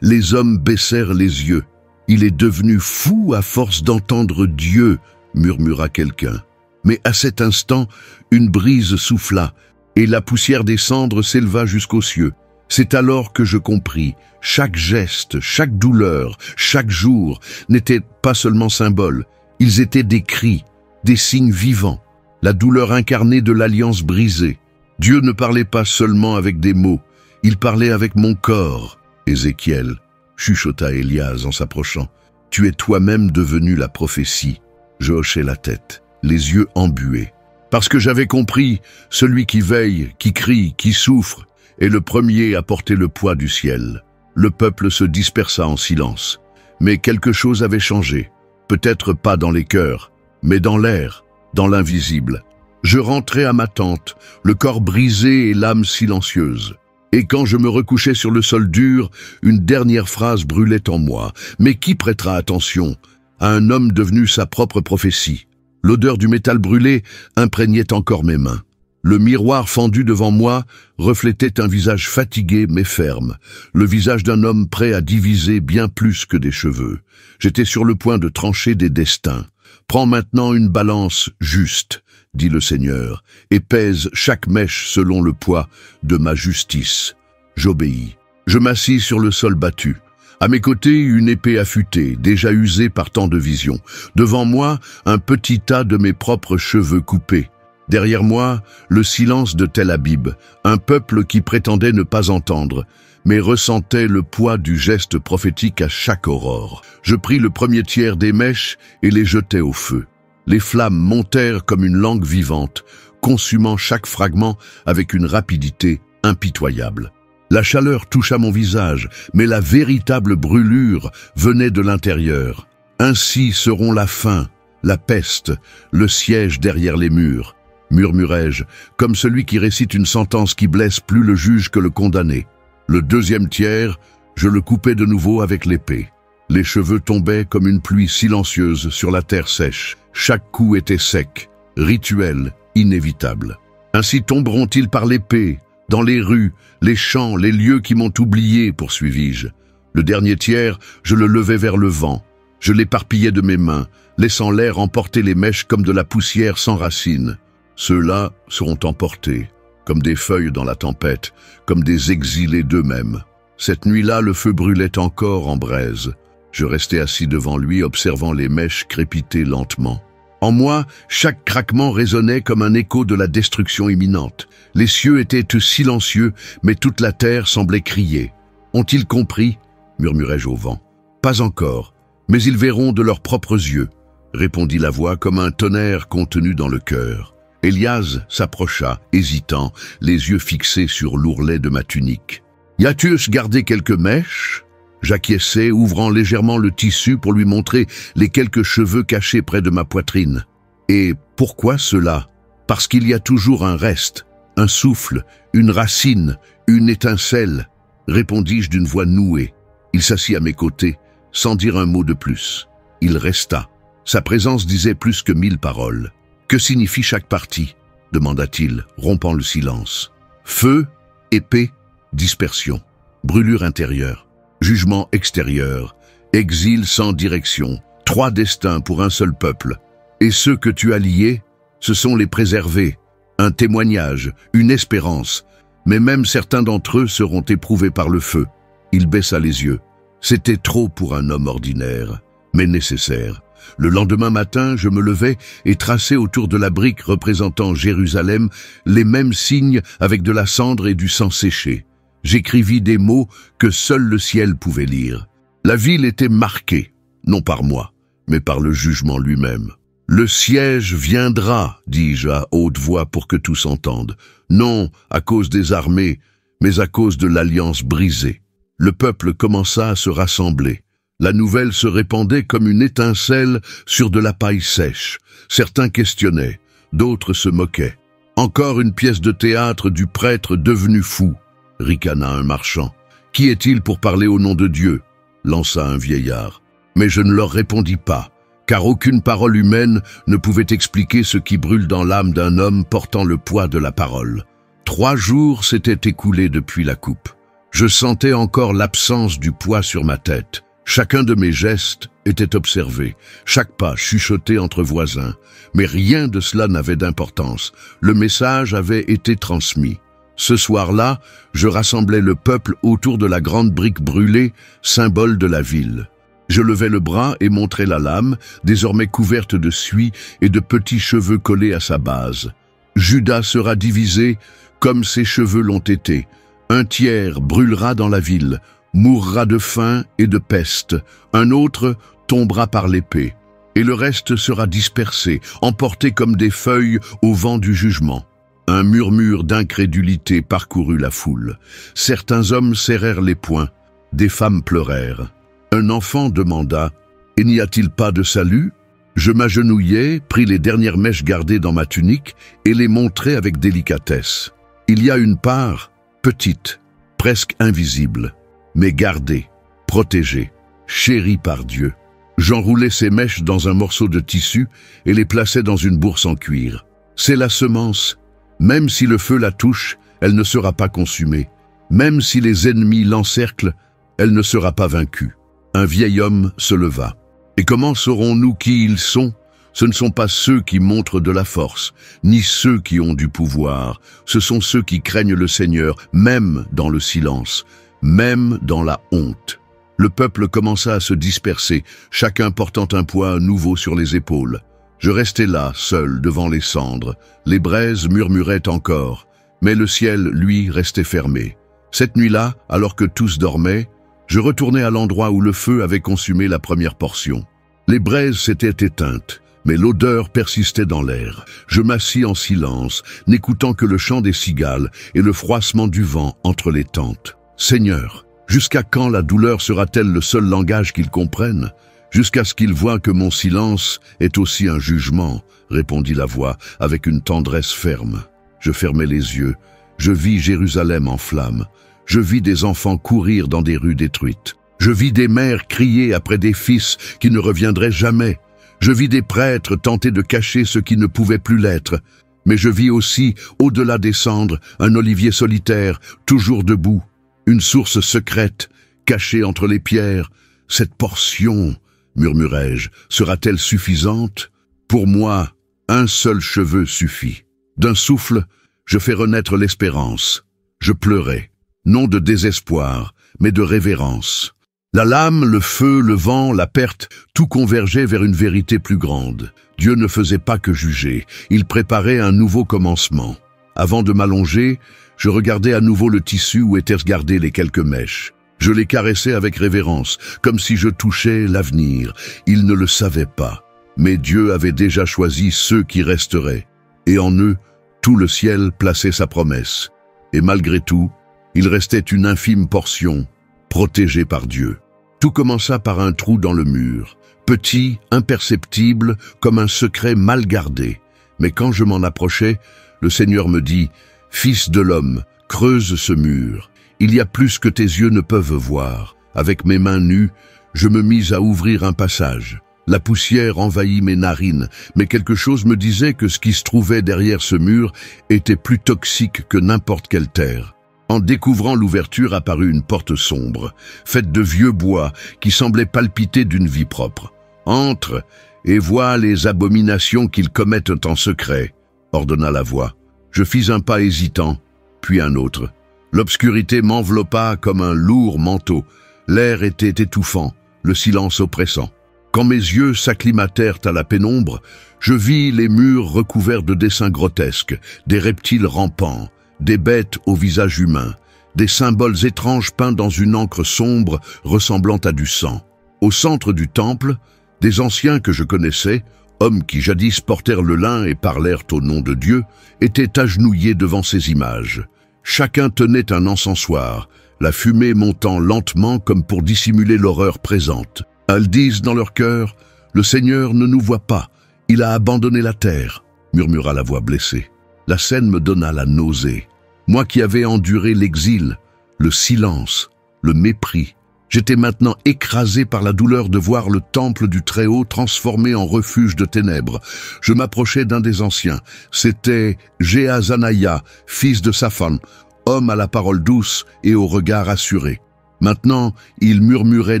les hommes baissèrent les yeux. « Il est devenu fou à force d'entendre Dieu », murmura quelqu'un. Mais à cet instant, une brise souffla, et la poussière des cendres s'éleva jusqu'aux cieux. C'est alors que je compris, chaque geste, chaque douleur, chaque jour n'étaient pas seulement symboles, ils étaient des cris, des signes vivants, la douleur incarnée de l'alliance brisée. Dieu ne parlait pas seulement avec des mots, il parlait avec mon corps. Ézéchiel, chuchota Élias en s'approchant, tu es toi-même devenu la prophétie. Je hochai la tête, les yeux embués. Parce que j'avais compris, celui qui veille, qui crie, qui souffre, est le premier à porter le poids du ciel. Le peuple se dispersa en silence. Mais quelque chose avait changé. Peut-être pas dans les cœurs, mais dans l'air, dans l'invisible. Je rentrai à ma tente, le corps brisé et l'âme silencieuse. Et quand je me recouchais sur le sol dur, une dernière phrase brûlait en moi. Mais qui prêtera attention à un homme devenu sa propre prophétie? L'odeur du métal brûlé imprégnait encore mes mains. Le miroir fendu devant moi reflétait un visage fatigué mais ferme, le visage d'un homme prêt à diviser bien plus que des cheveux. J'étais sur le point de trancher des destins. « Prends maintenant une balance juste, » dit le Seigneur, « et pèse chaque mèche selon le poids de ma justice. » J'obéis. Je m'assis sur le sol battu. À mes côtés, une épée affûtée, déjà usée par tant de visions. Devant moi, un petit tas de mes propres cheveux coupés. Derrière moi, le silence de Tel Abib, un peuple qui prétendait ne pas entendre, mais ressentait le poids du geste prophétique à chaque aurore. Je pris le premier tiers des mèches et les jetai au feu. Les flammes montèrent comme une langue vivante, consumant chaque fragment avec une rapidité impitoyable. La chaleur toucha mon visage, mais la véritable brûlure venait de l'intérieur. Ainsi seront la faim, la peste, le siège derrière les murs, murmurai-je, comme celui qui récite une sentence qui blesse plus le juge que le condamné. Le deuxième tiers, je le coupai de nouveau avec l'épée. Les cheveux tombaient comme une pluie silencieuse sur la terre sèche. Chaque coup était sec, rituel, inévitable. Ainsi tomberont-ils par l'épée, dans les rues, les champs, les lieux qui m'ont oublié, poursuivis-je. Le dernier tiers, je le levai vers le vent. Je l'éparpillai de mes mains, laissant l'air emporter les mèches comme de la poussière sans racines. Ceux-là seront emportés, comme des feuilles dans la tempête, comme des exilés d'eux-mêmes. Cette nuit-là, le feu brûlait encore en braise. Je restai assis devant lui, observant les mèches crépiter lentement. En moi, chaque craquement résonnait comme un écho de la destruction imminente. Les cieux étaient silencieux, mais toute la terre semblait crier. « Ont-ils compris ?» murmurai-je au vent. « Pas encore, mais ils verront de leurs propres yeux », répondit la voix comme un tonnerre contenu dans le cœur. Élias s'approcha, hésitant, les yeux fixés sur l'ourlet de ma tunique. « Y a-tu gardé quelques mèches ?» J'acquiesçai, ouvrant légèrement le tissu pour lui montrer les quelques cheveux cachés près de ma poitrine. « Et pourquoi cela ? Parce qu'il y a toujours un reste, un souffle, une racine, une étincelle, » répondis-je d'une voix nouée. Il s'assit à mes côtés, sans dire un mot de plus. Il resta. Sa présence disait plus que 1000 paroles. Que signifie chaque partie? Demanda-t-il, rompant le silence. Feu, épée, dispersion, brûlure intérieure, jugement extérieur, exil sans direction, 3 destins pour un seul peuple. Et ceux que tu as liés, ce sont les préservés, un témoignage, une espérance. Mais même certains d'entre eux seront éprouvés par le feu. Il baissa les yeux. C'était trop pour un homme ordinaire, mais nécessaire. Le lendemain matin, je me levai et traçai autour de la brique représentant Jérusalem les mêmes signes avec de la cendre et du sang séché. J'écrivis des mots que seul le ciel pouvait lire. La ville était marquée, non par moi, mais par le jugement lui-même. Le siège viendra, dis-je à haute voix pour que tous entendent, non à cause des armées, mais à cause de l'alliance brisée. Le peuple commença à se rassembler. La nouvelle se répandait comme une étincelle sur de la paille sèche. Certains questionnaient, d'autres se moquaient. Encore une pièce de théâtre du prêtre devenu fou, ricana un marchand. Qui est-il pour parler au nom de Dieu? Lança un vieillard. Mais je ne leur répondis pas, car aucune parole humaine ne pouvait expliquer ce qui brûle dans l'âme d'un homme portant le poids de la parole. 3 jours s'étaient écoulés depuis la coupe. Je sentais encore l'absence du poids sur ma tête. Chacun de mes gestes était observé, chaque pas chuchoté entre voisins. Mais rien de cela n'avait d'importance. Le message avait été transmis. Ce soir-là, je rassemblais le peuple autour de la grande brique brûlée, symbole de la ville. Je levai le bras et montrai la lame, désormais couverte de suie et de petits cheveux collés à sa base. Juda sera divisé comme ses cheveux l'ont été. 1/3 brûlera dans la ville, mourra de faim et de peste. Un autre tombera par l'épée. Et le reste sera dispersé, emporté comme des feuilles au vent du jugement. Un murmure d'incrédulité parcourut la foule. Certains hommes serrèrent les poings, des femmes pleurèrent. Un enfant demanda « Et n'y a-t-il pas de salut ?» Je m'agenouillai, pris les dernières mèches gardées dans ma tunique et les montrai avec délicatesse. Il y a une part, petite, presque invisible, mais gardée, protégée, chérie par Dieu. J'enroulai ces mèches dans un morceau de tissu et les plaçai dans une bourse en cuir. C'est la semence. Même si le feu la touche, elle ne sera pas consumée. Même si les ennemis l'encerclent, elle ne sera pas vaincue. Un vieil homme se leva. Et comment saurons-nous qui ils sont? Ce ne sont pas ceux qui montrent de la force, ni ceux qui ont du pouvoir. Ce sont ceux qui craignent le Seigneur, même dans le silence, même dans la honte. Le peuple commença à se disperser, chacun portant un poids nouveau sur les épaules. Je restais là, seul, devant les cendres. Les braises murmuraient encore, mais le ciel, lui, restait fermé. Cette nuit-là, alors que tous dormaient, je retournai à l'endroit où le feu avait consumé la première portion. Les braises s'étaient éteintes, mais l'odeur persistait dans l'air. Je m'assis en silence, n'écoutant que le chant des cigales et le froissement du vent entre les tentes. Seigneur, jusqu'à quand la douleur sera-t-elle le seul langage qu'ils comprennent? Jusqu'à ce qu'ils voient que mon silence est aussi un jugement, répondit la voix avec une tendresse ferme. Je fermai les yeux. Je vis Jérusalem en flammes. Je vis des enfants courir dans des rues détruites. Je vis des mères crier après des fils qui ne reviendraient jamais. Je vis des prêtres tenter de cacher ce qui ne pouvait plus l'être. Mais je vis aussi, au-delà des cendres, un olivier solitaire, toujours debout. Une source secrète, cachée entre les pierres. Cette portion, murmurai-je, sera-t-elle suffisante? Pour moi, un seul cheveu suffit. D'un souffle, je fais renaître l'espérance. Je pleurais. Non de désespoir, mais de révérence. La lame, le feu, le vent, la perte, tout convergeait vers une vérité plus grande. Dieu ne faisait pas que juger, il préparait un nouveau commencement. Avant de m'allonger, je regardais à nouveau le tissu où étaient gardées les quelques mèches. Je les caressais avec révérence, comme si je touchais l'avenir. Ils ne le savaient pas, mais Dieu avait déjà choisi ceux qui resteraient. Et en eux, tout le ciel plaçait sa promesse. Et malgré tout, il restait une infime portion, protégée par Dieu. Tout commença par un trou dans le mur, petit, imperceptible, comme un secret mal gardé. Mais quand je m'en approchai, le Seigneur me dit « Fils de l'homme, creuse ce mur. Il y a plus que tes yeux ne peuvent voir. » Avec mes mains nues, je me mis à ouvrir un passage. La poussière envahit mes narines, mais quelque chose me disait que ce qui se trouvait derrière ce mur était plus toxique que n'importe quelle terre. En découvrant l'ouverture apparut une porte sombre, faite de vieux bois qui semblait palpiter d'une vie propre. « Entre et vois les abominations qu'ils commettent en secret », ordonna la voix. Je fis un pas hésitant, puis un autre. L'obscurité m'enveloppa comme un lourd manteau. L'air était étouffant, le silence oppressant. Quand mes yeux s'acclimatèrent à la pénombre, je vis les murs recouverts de dessins grotesques, des reptiles rampants, des bêtes au visage humain, des symboles étranges peints dans une encre sombre ressemblant à du sang. Au centre du temple, des anciens que je connaissais, hommes qui jadis portèrent le lin et parlèrent au nom de Dieu, étaient agenouillés devant ces images. Chacun tenait un encensoir, la fumée montant lentement comme pour dissimuler l'horreur présente. Elles disent dans leur cœur, « Le Seigneur ne nous voit pas, il a abandonné la terre », murmura la voix blessée. La scène me donna la nausée. Moi qui avais enduré l'exil, le silence, le mépris, j'étais maintenant écrasé par la douleur de voir le temple du Très-Haut transformé en refuge de ténèbres. Je m'approchai d'un des anciens. C'était Jéhazanaya, fils de Saphan, homme à la parole douce et au regard assuré. Maintenant, il murmurait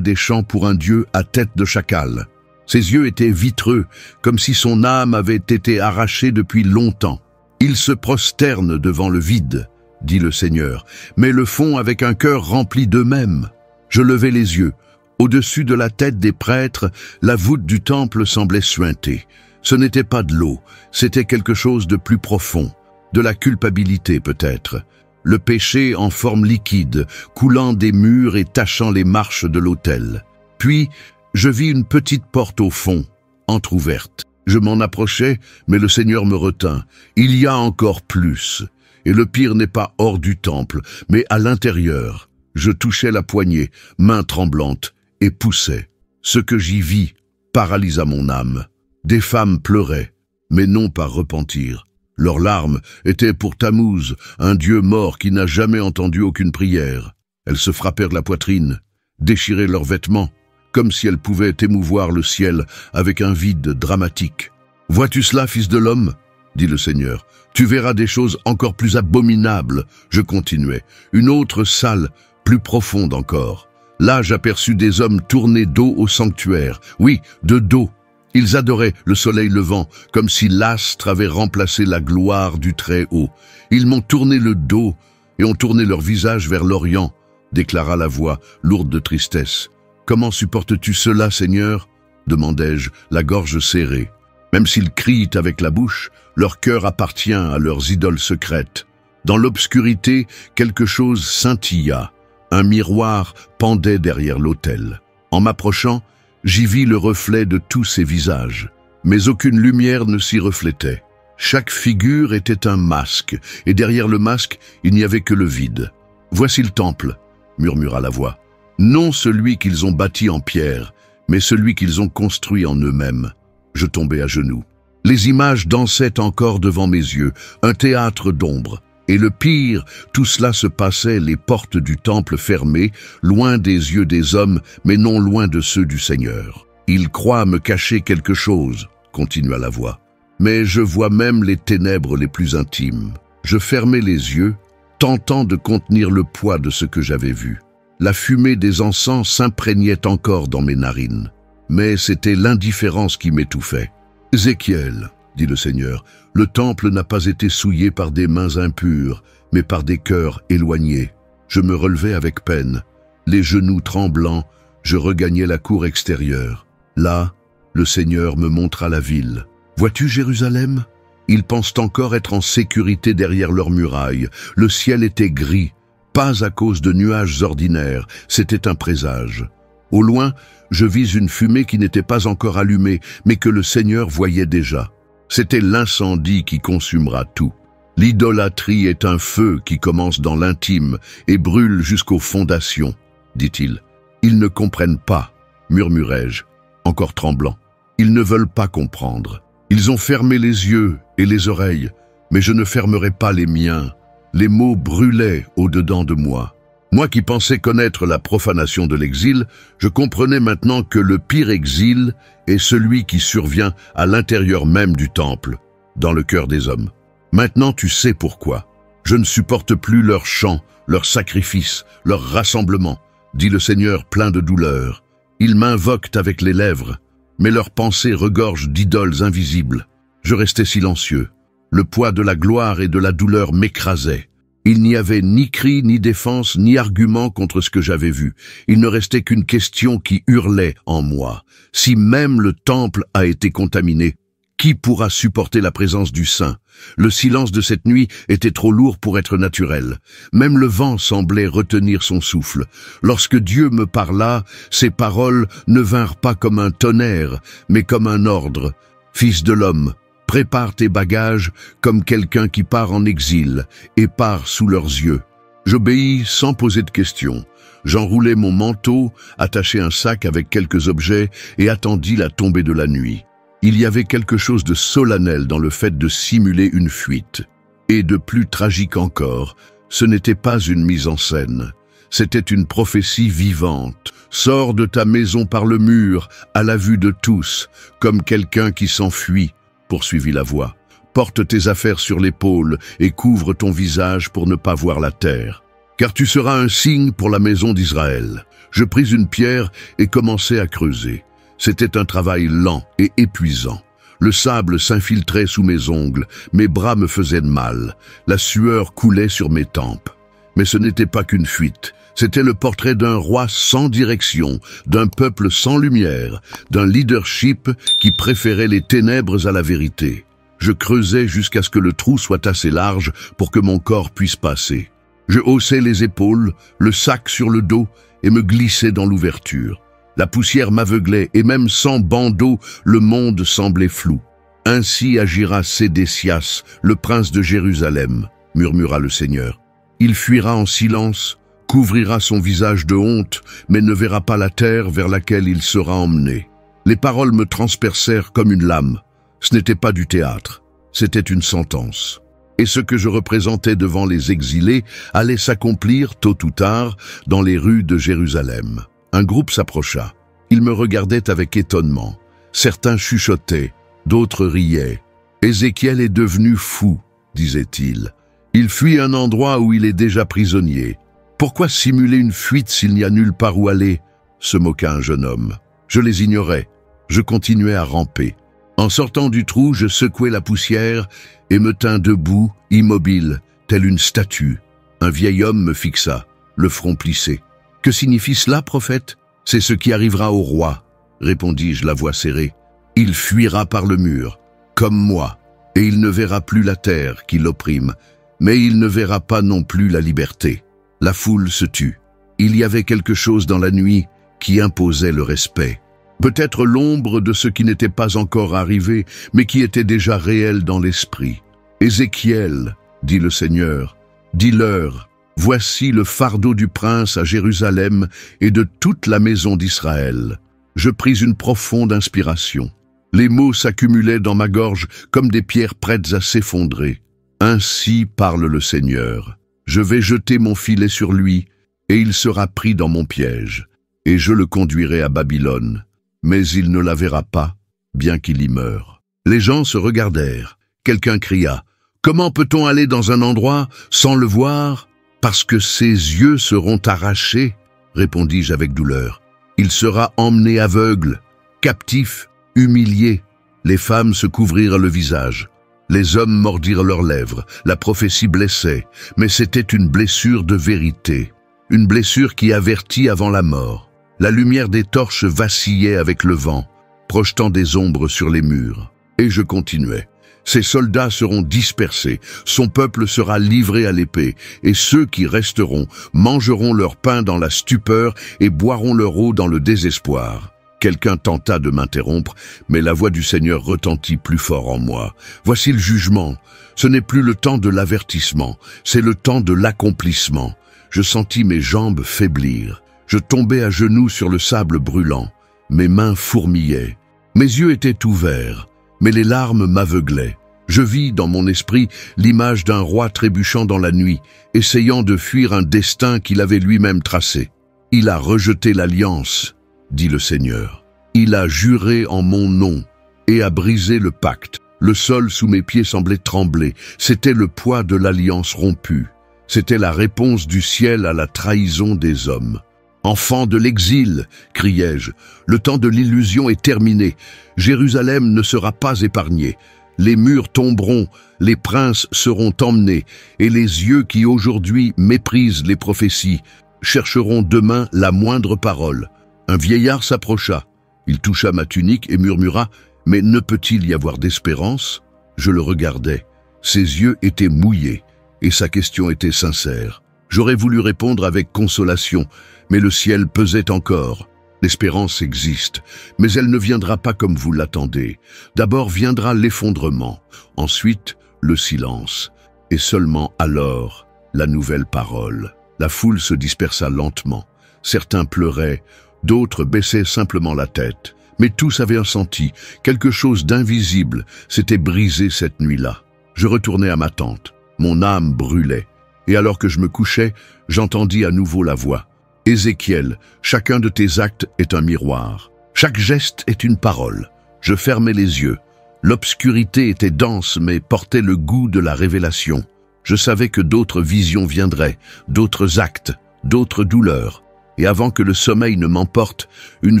des chants pour un dieu à tête de chacal. Ses yeux étaient vitreux, comme si son âme avait été arrachée depuis longtemps. Il se prosterne devant le vide, dit le Seigneur, mais le font avec un cœur rempli d'eux-mêmes. Je levai les yeux. Au-dessus de la tête des prêtres, la voûte du temple semblait suinter. Ce n'était pas de l'eau, c'était quelque chose de plus profond, de la culpabilité peut-être. Le péché en forme liquide, coulant des murs et tachant les marches de l'autel. Puis, je vis une petite porte au fond, entr'ouverte. Je m'en approchai, mais le Seigneur me retint. Il y a encore plus. Et le pire n'est pas hors du temple, mais à l'intérieur. Je touchai la poignée, main tremblante, et poussai. Ce que j'y vis paralysa mon âme. Des femmes pleuraient, mais non par repentir. Leurs larmes étaient pour Tammuz, un dieu mort qui n'a jamais entendu aucune prière. Elles se frappèrent la poitrine, déchiraient leurs vêtements, comme si elles pouvaient émouvoir le ciel avec un vide dramatique. « Vois-tu cela, fils de l'homme » dit le Seigneur. « Tu verras des choses encore plus abominables. » Je continuai. Une autre salle, plus profonde encore. Là, j'aperçus des hommes tournés dos au sanctuaire. Oui, de dos. Ils adoraient le soleil levant, comme si l'astre avait remplacé la gloire du Très-Haut. Ils m'ont tourné le dos et ont tourné leur visage vers l'Orient, déclara la voix, lourde de tristesse. « Comment supportes-tu cela, Seigneur » demandai-je, la gorge serrée. Même s'ils crient avec la bouche, leur cœur appartient à leurs idoles secrètes. Dans l'obscurité, quelque chose scintilla. Un miroir pendait derrière l'autel. En m'approchant, j'y vis le reflet de tous ces visages, mais aucune lumière ne s'y reflétait. Chaque figure était un masque, et derrière le masque, il n'y avait que le vide. « Voici le temple » murmura la voix. « Non celui qu'ils ont bâti en pierre, mais celui qu'ils ont construit en eux-mêmes. » Je tombai à genoux. Les images dansaient encore devant mes yeux, un théâtre d'ombre. Et le pire, tout cela se passait les portes du temple fermées, loin des yeux des hommes, mais non loin de ceux du Seigneur. « Il croit me cacher quelque chose » continua la voix. « Mais je vois même les ténèbres les plus intimes. » Je fermai les yeux, tentant de contenir le poids de ce que j'avais vu. La fumée des encens s'imprégnait encore dans mes narines. Mais c'était l'indifférence qui m'étouffait. « Ézéchiel, » dit le Seigneur, « le temple n'a pas été souillé par des mains impures, mais par des cœurs éloignés. » Je me relevai avec peine. Les genoux tremblants, je regagnai la cour extérieure. Là, le Seigneur me montra la ville. « Vois-tu Jérusalem ? Ils pensent encore être en sécurité derrière leurs murailles. Le ciel était gris, pas à cause de nuages ordinaires, c'était un présage. Au loin, je vis une fumée qui n'était pas encore allumée, mais que le Seigneur voyait déjà. C'était l'incendie qui consumera tout. L'idolâtrie est un feu qui commence dans l'intime et brûle jusqu'aux fondations, dit-il. Ils ne comprennent pas, murmurai-je, encore tremblant. Ils ne veulent pas comprendre. Ils ont fermé les yeux et les oreilles, mais je ne fermerai pas les miens. Les mots brûlaient au-dedans de moi. Moi qui pensais connaître la profanation de l'exil, je comprenais maintenant que le pire exil est celui qui survient à l'intérieur même du temple, dans le cœur des hommes. Maintenant tu sais pourquoi. Je ne supporte plus leurs chants, leurs sacrifices, leurs rassemblements, dit le Seigneur plein de douleur. Ils m'invoquent avec les lèvres, mais leurs pensées regorgent d'idoles invisibles. Je restais silencieux. Le poids de la gloire et de la douleur m'écrasait. Il n'y avait ni cri, ni défense, ni argument contre ce que j'avais vu. Il ne restait qu'une question qui hurlait en moi. Si même le temple a été contaminé, qui pourra supporter la présence du Saint? Le silence de cette nuit était trop lourd pour être naturel. Même le vent semblait retenir son souffle. Lorsque Dieu me parla, ses paroles ne vinrent pas comme un tonnerre, mais comme un ordre. Fils de l'homme, prépare tes bagages comme quelqu'un qui part en exil et part sous leurs yeux. J'obéis sans poser de questions. J'enroulai mon manteau, attachai un sac avec quelques objets et attendis la tombée de la nuit. Il y avait quelque chose de solennel dans le fait de simuler une fuite. Et de plus tragique encore, ce n'était pas une mise en scène. C'était une prophétie vivante. Sors de ta maison par le mur, à la vue de tous, comme quelqu'un qui s'enfuit, poursuivit la voix. Porte tes affaires sur l'épaule et couvre ton visage pour ne pas voir la terre. Car tu seras un signe pour la maison d'Israël. Je pris une pierre et commençai à creuser. C'était un travail lent et épuisant. Le sable s'infiltrait sous mes ongles, mes bras me faisaient mal, la sueur coulait sur mes tempes. Mais ce n'était pas qu'une fuite, c'était le portrait d'un roi sans direction, d'un peuple sans lumière, d'un leadership qui préférait les ténèbres à la vérité. Je creusais jusqu'à ce que le trou soit assez large pour que mon corps puisse passer. Je haussai les épaules, le sac sur le dos et me glissai dans l'ouverture. La poussière m'aveuglait et même sans bandeau, le monde semblait flou. Ainsi agira Sédécias, le prince de Jérusalem, murmura le Seigneur. Il fuira en silence, couvrira son visage de honte, mais ne verra pas la terre vers laquelle il sera emmené. Les paroles me transpercèrent comme une lame. Ce n'était pas du théâtre, c'était une sentence. Et ce que je représentais devant les exilés allait s'accomplir tôt ou tard dans les rues de Jérusalem. Un groupe s'approcha. Ils me regardaient avec étonnement. Certains chuchotaient, d'autres riaient. « Ézéchiel est devenu fou », disait-il. « Il fuit un endroit où il est déjà prisonnier. Pourquoi simuler une fuite s'il n'y a nulle part où aller ?» se moqua un jeune homme. Je les ignorais. Je continuais à ramper. En sortant du trou, je secouai la poussière et me tins debout, immobile, tel une statue. Un vieil homme me fixa, le front plissé. « Que signifie cela, prophète ? C'est ce qui arrivera au roi, répondis-je, la voix serrée. Il fuira par le mur, comme moi, et il ne verra plus la terre qui l'opprime, mais il ne verra pas non plus la liberté. La foule se tut. Il y avait quelque chose dans la nuit qui imposait le respect. Peut-être l'ombre de ce qui n'était pas encore arrivé, mais qui était déjà réel dans l'esprit. Ézéchiel, dit le Seigneur, dis-leur, voici le fardeau du prince à Jérusalem et de toute la maison d'Israël. Je pris une profonde inspiration. Les mots s'accumulaient dans ma gorge comme des pierres prêtes à s'effondrer. Ainsi parle le Seigneur. Je vais jeter mon filet sur lui, et il sera pris dans mon piège, et je le conduirai à Babylone. Mais il ne la verra pas, bien qu'il y meure. Les gens se regardèrent. Quelqu'un cria, « Comment peut-on aller dans un endroit sans le voir ?» « Parce que ses yeux seront arrachés, répondis-je avec douleur. Il sera emmené aveugle, captif, humilié. Les femmes se couvrirent le visage. Les hommes mordirent leurs lèvres. La prophétie blessait, mais c'était une blessure de vérité. Une blessure qui avertit avant la mort. La lumière des torches vacillait avec le vent, projetant des ombres sur les murs. Et je continuais. Ses soldats seront dispersés, son peuple sera livré à l'épée, et ceux qui resteront mangeront leur pain dans la stupeur et boiront leur eau dans le désespoir. Quelqu'un tenta de m'interrompre, mais la voix du Seigneur retentit plus fort en moi. Voici le jugement. Ce n'est plus le temps de l'avertissement, c'est le temps de l'accomplissement. Je sentis mes jambes faiblir. Je tombais à genoux sur le sable brûlant. Mes mains fourmillaient. Mes yeux étaient ouverts. Mais les larmes m'aveuglaient. Je vis dans mon esprit l'image d'un roi trébuchant dans la nuit, essayant de fuir un destin qu'il avait lui-même tracé. Il a rejeté l'alliance, dit le Seigneur. Il a juré en mon nom et a brisé le pacte. Le sol sous mes pieds semblait trembler. C'était le poids de l'alliance rompue. C'était la réponse du ciel à la trahison des hommes. « Enfants de l'exil !» criai-je. « Le temps de l'illusion est terminé. Jérusalem ne sera pas épargnée. Les murs tomberont, les princes seront emmenés, et les yeux qui aujourd'hui méprisent les prophéties chercheront demain la moindre parole. » Un vieillard s'approcha. Il toucha ma tunique et murmura « Mais ne peut-il y avoir d'espérance ?» Je le regardais. Ses yeux étaient mouillés, et sa question était sincère. J'aurais voulu répondre avec consolation, mais le ciel pesait encore. L'espérance existe, mais elle ne viendra pas comme vous l'attendez. D'abord viendra l'effondrement, ensuite le silence, et seulement alors la nouvelle parole. La foule se dispersa lentement. Certains pleuraient, d'autres baissaient simplement la tête. Mais tous avaient senti quelque chose d'invisible s'était brisé cette nuit-là. Je retournai à ma tente. Mon âme brûlait. Et alors que je me couchais, j'entendis à nouveau la voix. « Ézéchiel, chacun de tes actes est un miroir. Chaque geste est une parole. » Je fermai les yeux. L'obscurité était dense mais portait le goût de la révélation. Je savais que d'autres visions viendraient, d'autres actes, d'autres douleurs. Et avant que le sommeil ne m'emporte, une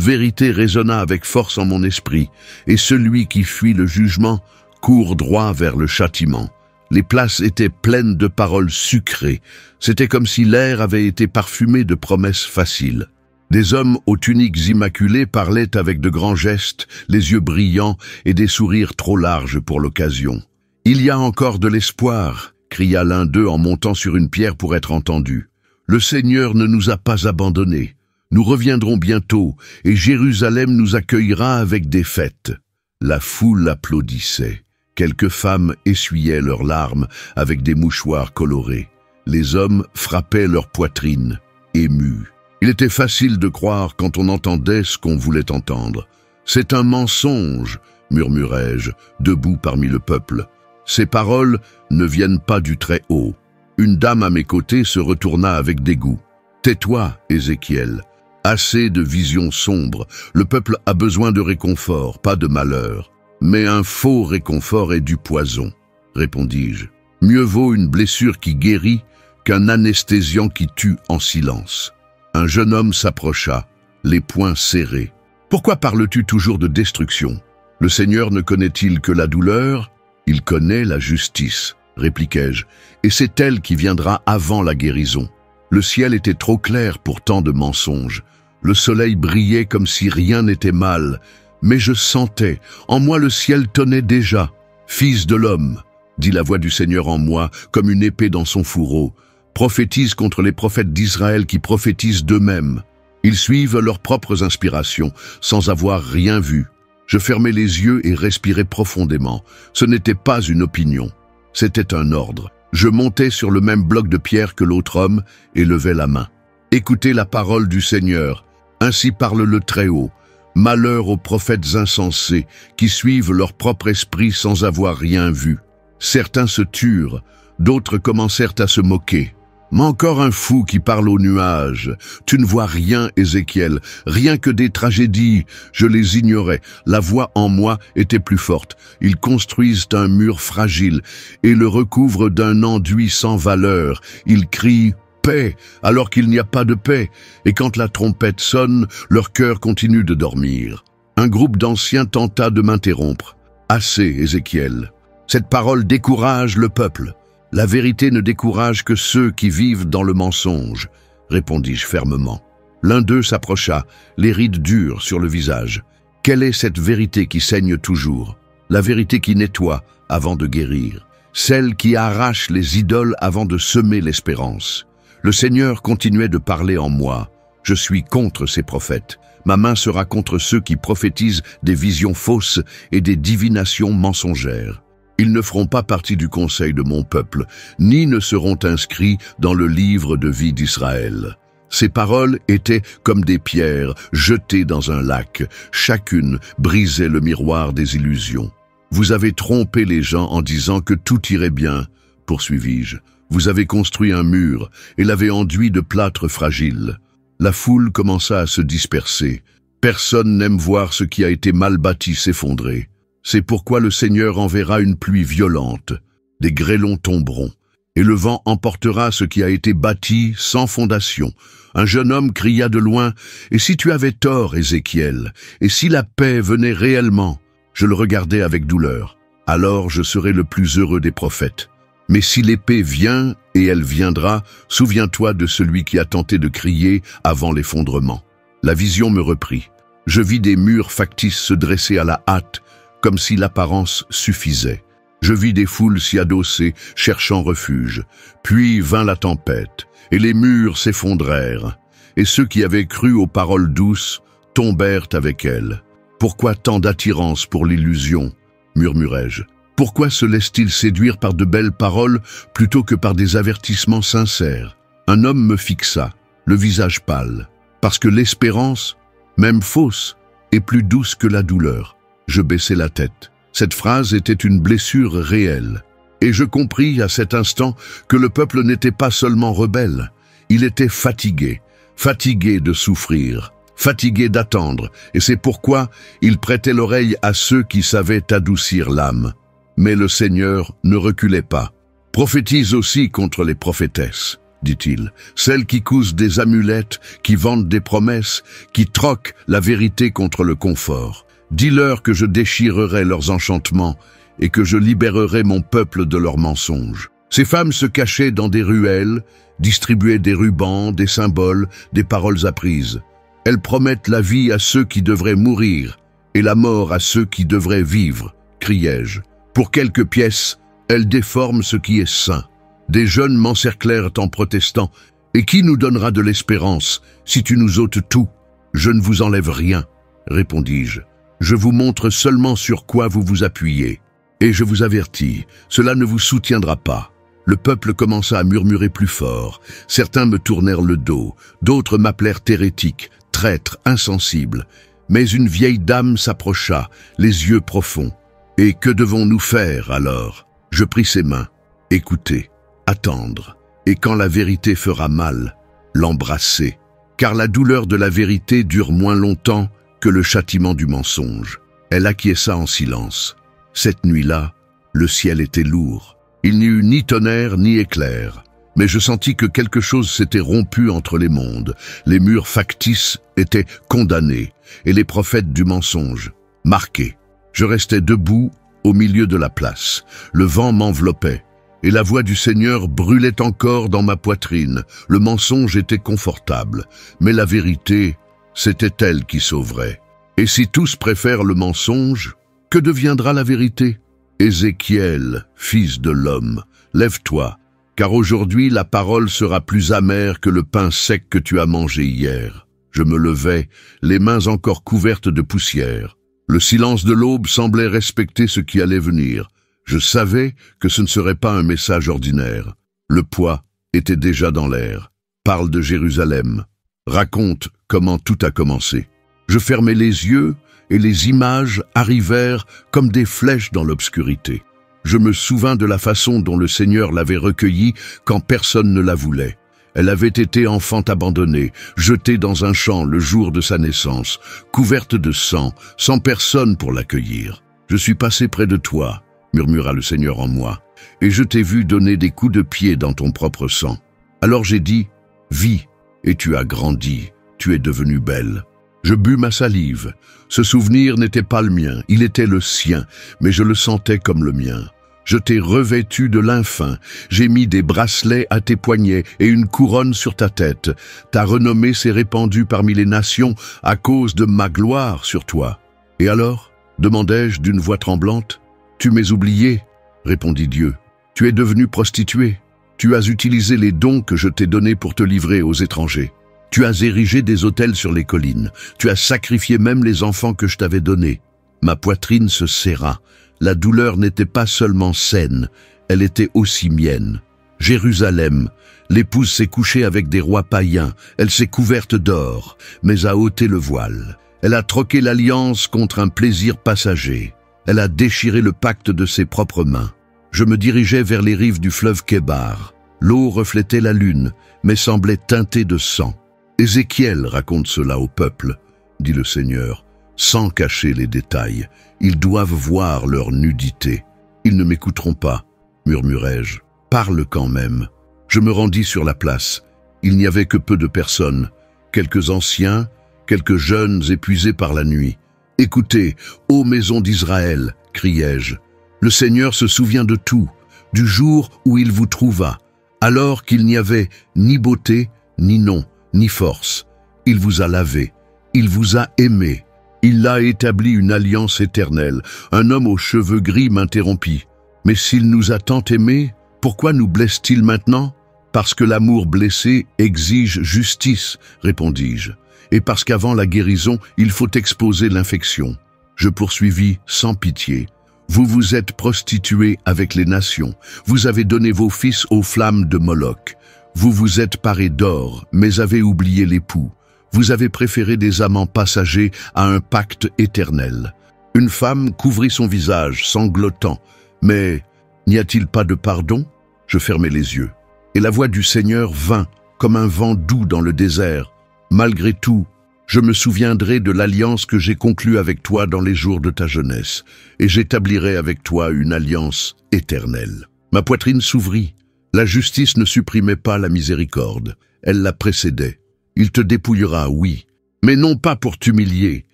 vérité résonna avec force en mon esprit. Et celui qui fuit le jugement court droit vers le châtiment. Les places étaient pleines de paroles sucrées. C'était comme si l'air avait été parfumé de promesses faciles. Des hommes aux tuniques immaculées parlaient avec de grands gestes, les yeux brillants et des sourires trop larges pour l'occasion. « Il y a encore de l'espoir !» cria l'un d'eux en montant sur une pierre pour être entendu. « Le Seigneur ne nous a pas abandonnés. Nous reviendrons bientôt et Jérusalem nous accueillera avec des fêtes. » La foule applaudissait. Quelques femmes essuyaient leurs larmes avec des mouchoirs colorés. Les hommes frappaient leur poitrine, émus. Il était facile de croire quand on entendait ce qu'on voulait entendre. « C'est un mensonge !» murmurai-je, debout parmi le peuple. « Ces paroles ne viennent pas du Très-Haut. » Une dame à mes côtés se retourna avec dégoût. « Tais-toi, Ézéchiel. Assez de visions sombres. Le peuple a besoin de réconfort, pas de malheur. » « Mais un faux réconfort est du poison, » répondis-je. « Mieux vaut une blessure qui guérit qu'un anesthésiant qui tue en silence. » Un jeune homme s'approcha, les poings serrés. « Pourquoi parles-tu toujours de destruction? Le Seigneur ne connaît-il que la douleur? Il connaît la justice, » répliquai-je, « et c'est elle qui viendra avant la guérison. » Le ciel était trop clair pour tant de mensonges. Le soleil brillait comme si rien n'était mal, mais je sentais, en moi le ciel tonnait déjà. « Fils de l'homme, dit la voix du Seigneur en moi, comme une épée dans son fourreau, prophétise contre les prophètes d'Israël qui prophétisent d'eux-mêmes. Ils suivent leurs propres inspirations, sans avoir rien vu. » Je fermai les yeux et respirai profondément. Ce n'était pas une opinion, c'était un ordre. Je montai sur le même bloc de pierre que l'autre homme et levai la main. « Écoutez la parole du Seigneur, ainsi parle le Très-Haut. Malheur aux prophètes insensés qui suivent leur propre esprit sans avoir rien vu. Certains se turent, d'autres commencèrent à se moquer. Mais encore un fou qui parle aux nuages. Tu ne vois rien, Ézéchiel, rien que des tragédies. Je les ignorais. La voix en moi était plus forte. Ils construisent un mur fragile et le recouvrent d'un enduit sans valeur. Ils crient paix, alors qu'il n'y a pas de paix, et quand la trompette sonne, leur cœur continue de dormir. Un groupe d'anciens tenta de m'interrompre. « Assez, Ézéchiel. Cette parole décourage le peuple. La vérité ne décourage que ceux qui vivent dans le mensonge, » répondis-je fermement. L'un d'eux s'approcha, les rides dures sur le visage. « Quelle est cette vérité qui saigne toujours? La vérité qui nettoie avant de guérir, celle qui arrache les idoles avant de semer l'espérance. » Le Seigneur continuait de parler en moi. Je suis contre ces prophètes. Ma main sera contre ceux qui prophétisent des visions fausses et des divinations mensongères. Ils ne feront pas partie du conseil de mon peuple, ni ne seront inscrits dans le livre de vie d'Israël. Ces paroles étaient comme des pierres jetées dans un lac. Chacune brisait le miroir des illusions. Vous avez trompé les gens en disant que tout irait bien, poursuivis-je. Vous avez construit un mur et l'avez enduit de plâtre fragile. La foule commença à se disperser. Personne n'aime voir ce qui a été mal bâti s'effondrer. C'est pourquoi le Seigneur enverra une pluie violente. Des grêlons tomberont, et le vent emportera ce qui a été bâti sans fondation. Un jeune homme cria de loin, « Et si tu avais tort, Ézéchiel, et si la paix venait réellement ?» Je le regardais avec douleur. Alors je serai le plus heureux des prophètes. Mais si l'épée vient, et elle viendra, souviens-toi de celui qui a tenté de crier avant l'effondrement. La vision me reprit. Je vis des murs factices se dresser à la hâte, comme si l'apparence suffisait. Je vis des foules s'y adosser, cherchant refuge. Puis vint la tempête, et les murs s'effondrèrent. Et ceux qui avaient cru aux paroles douces tombèrent avec elles. Pourquoi tant d'attirance pour l'illusion, murmurai-je. Pourquoi se laisse-t-il séduire par de belles paroles plutôt que par des avertissements sincères? Un homme me fixa, le visage pâle, parce que l'espérance, même fausse, est plus douce que la douleur. Je baissai la tête. Cette phrase était une blessure réelle. Et je compris à cet instant que le peuple n'était pas seulement rebelle, il était fatigué, fatigué de souffrir, fatigué d'attendre, et c'est pourquoi il prêtait l'oreille à ceux qui savaient adoucir l'âme. Mais le Seigneur ne reculait pas. « Prophétise aussi contre les prophétesses, dit-il, celles qui cousent des amulettes, qui vendent des promesses, qui troquent la vérité contre le confort. Dis-leur que je déchirerai leurs enchantements et que je libérerai mon peuple de leurs mensonges. » Ces femmes se cachaient dans des ruelles, distribuaient des rubans, des symboles, des paroles apprises. Elles promettent la vie à ceux qui devraient mourir et la mort à ceux qui devraient vivre, criai-je. Pour quelques pièces, elles déforment ce qui est saint. Des jeunes m'encerclèrent en protestant. « Et qui nous donnera de l'espérance si tu nous ôtes tout ?»« Je ne vous enlève rien, » répondis-je. « Je vous montre seulement sur quoi vous vous appuyez. Et je vous avertis, cela ne vous soutiendra pas. » Le peuple commença à murmurer plus fort. Certains me tournèrent le dos, d'autres m'appelèrent hérétique, traître, insensible. Mais une vieille dame s'approcha, les yeux profonds. « Et que devons-nous faire alors ?» Je pris ses mains. « Écoutez, attendre. Et quand la vérité fera mal, l'embrasser. Car la douleur de la vérité dure moins longtemps que le châtiment du mensonge. » Elle acquiesça en silence. Cette nuit-là, le ciel était lourd. Il n'y eut ni tonnerre ni éclair. Mais je sentis que quelque chose s'était rompu entre les mondes. Les murs factices étaient condamnés, et les prophètes du mensonge, marqués. Je restais debout au milieu de la place. Le vent m'enveloppait, et la voix du Seigneur brûlait encore dans ma poitrine. Le mensonge était confortable, mais la vérité, c'était elle qui sauverait. Et si tous préfèrent le mensonge, que deviendra la vérité? Ézéchiel, fils de l'homme, lève-toi, car aujourd'hui la parole sera plus amère que le pain sec que tu as mangé hier. Je me levai, les mains encore couvertes de poussière. Le silence de l'aube semblait respecter ce qui allait venir. Je savais que ce ne serait pas un message ordinaire. Le poids était déjà dans l'air. Parle de Jérusalem. Raconte comment tout a commencé. Je fermai les yeux et les images arrivèrent comme des flèches dans l'obscurité. Je me souvins de la façon dont le Seigneur l'avait recueillie quand personne ne la voulait. Elle avait été enfant abandonnée, jetée dans un champ le jour de sa naissance, couverte de sang, sans personne pour l'accueillir. « Je suis passé près de toi, » murmura le Seigneur en moi, « et je t'ai vu donner des coups de pied dans ton propre sang. Alors j'ai dit, « Vis, et tu as grandi, tu es devenue belle. » Je bus ma salive. Ce souvenir n'était pas le mien, il était le sien, mais je le sentais comme le mien. Je t'ai revêtu de lin fin, j'ai mis des bracelets à tes poignets et une couronne sur ta tête. Ta renommée s'est répandue parmi les nations à cause de ma gloire sur toi. Et alors, demandai-je d'une voix tremblante, tu m'as oublié, répondit Dieu. Tu es devenue prostituée. Tu as utilisé les dons que je t'ai donnés pour te livrer aux étrangers. Tu as érigé des autels sur les collines. Tu as sacrifié même les enfants que je t'avais donnés. Ma poitrine se serra. La douleur n'était pas seulement saine, elle était aussi mienne. Jérusalem, l'épouse s'est couchée avec des rois païens, elle s'est couverte d'or, mais a ôté le voile. Elle a troqué l'alliance contre un plaisir passager. Elle a déchiré le pacte de ses propres mains. Je me dirigeais vers les rives du fleuve Kébar. L'eau reflétait la lune, mais semblait teintée de sang. Ézéchiel raconte cela au peuple, dit le Seigneur, sans cacher les détails. Ils doivent voir leur nudité. Ils ne m'écouteront pas, murmurai-je. Parle quand même. Je me rendis sur la place. Il n'y avait que peu de personnes, quelques anciens, quelques jeunes épuisés par la nuit. « Écoutez, ô maison d'Israël !» criai-je. « Le Seigneur se souvient de tout, du jour où il vous trouva, alors qu'il n'y avait ni beauté, ni nom, ni force. Il vous a lavé, il vous a aimé. Il a établi une alliance éternelle. » Un homme aux cheveux gris m'interrompit. « Mais s'il nous a tant aimés, pourquoi nous blesse-t-il maintenant ?»« Parce que l'amour blessé exige justice, » répondis-je. « Et parce qu'avant la guérison, il faut exposer l'infection. » Je poursuivis sans pitié. « Vous vous êtes prostitués avec les nations. Vous avez donné vos fils aux flammes de Moloch. Vous vous êtes parés d'or, mais avez oublié l'époux. Vous avez préféré des amants passagers à un pacte éternel. » Une femme couvrit son visage, sanglotant. « Mais n'y a-t-il pas de pardon ?» Je fermai les yeux. Et la voix du Seigneur vint, comme un vent doux dans le désert. « Malgré tout, je me souviendrai de l'alliance que j'ai conclue avec toi dans les jours de ta jeunesse, et j'établirai avec toi une alliance éternelle. » Ma poitrine s'ouvrit. La justice ne supprimait pas la miséricorde, elle la précédait. « Il te dépouillera, oui, mais non pas pour t'humilier,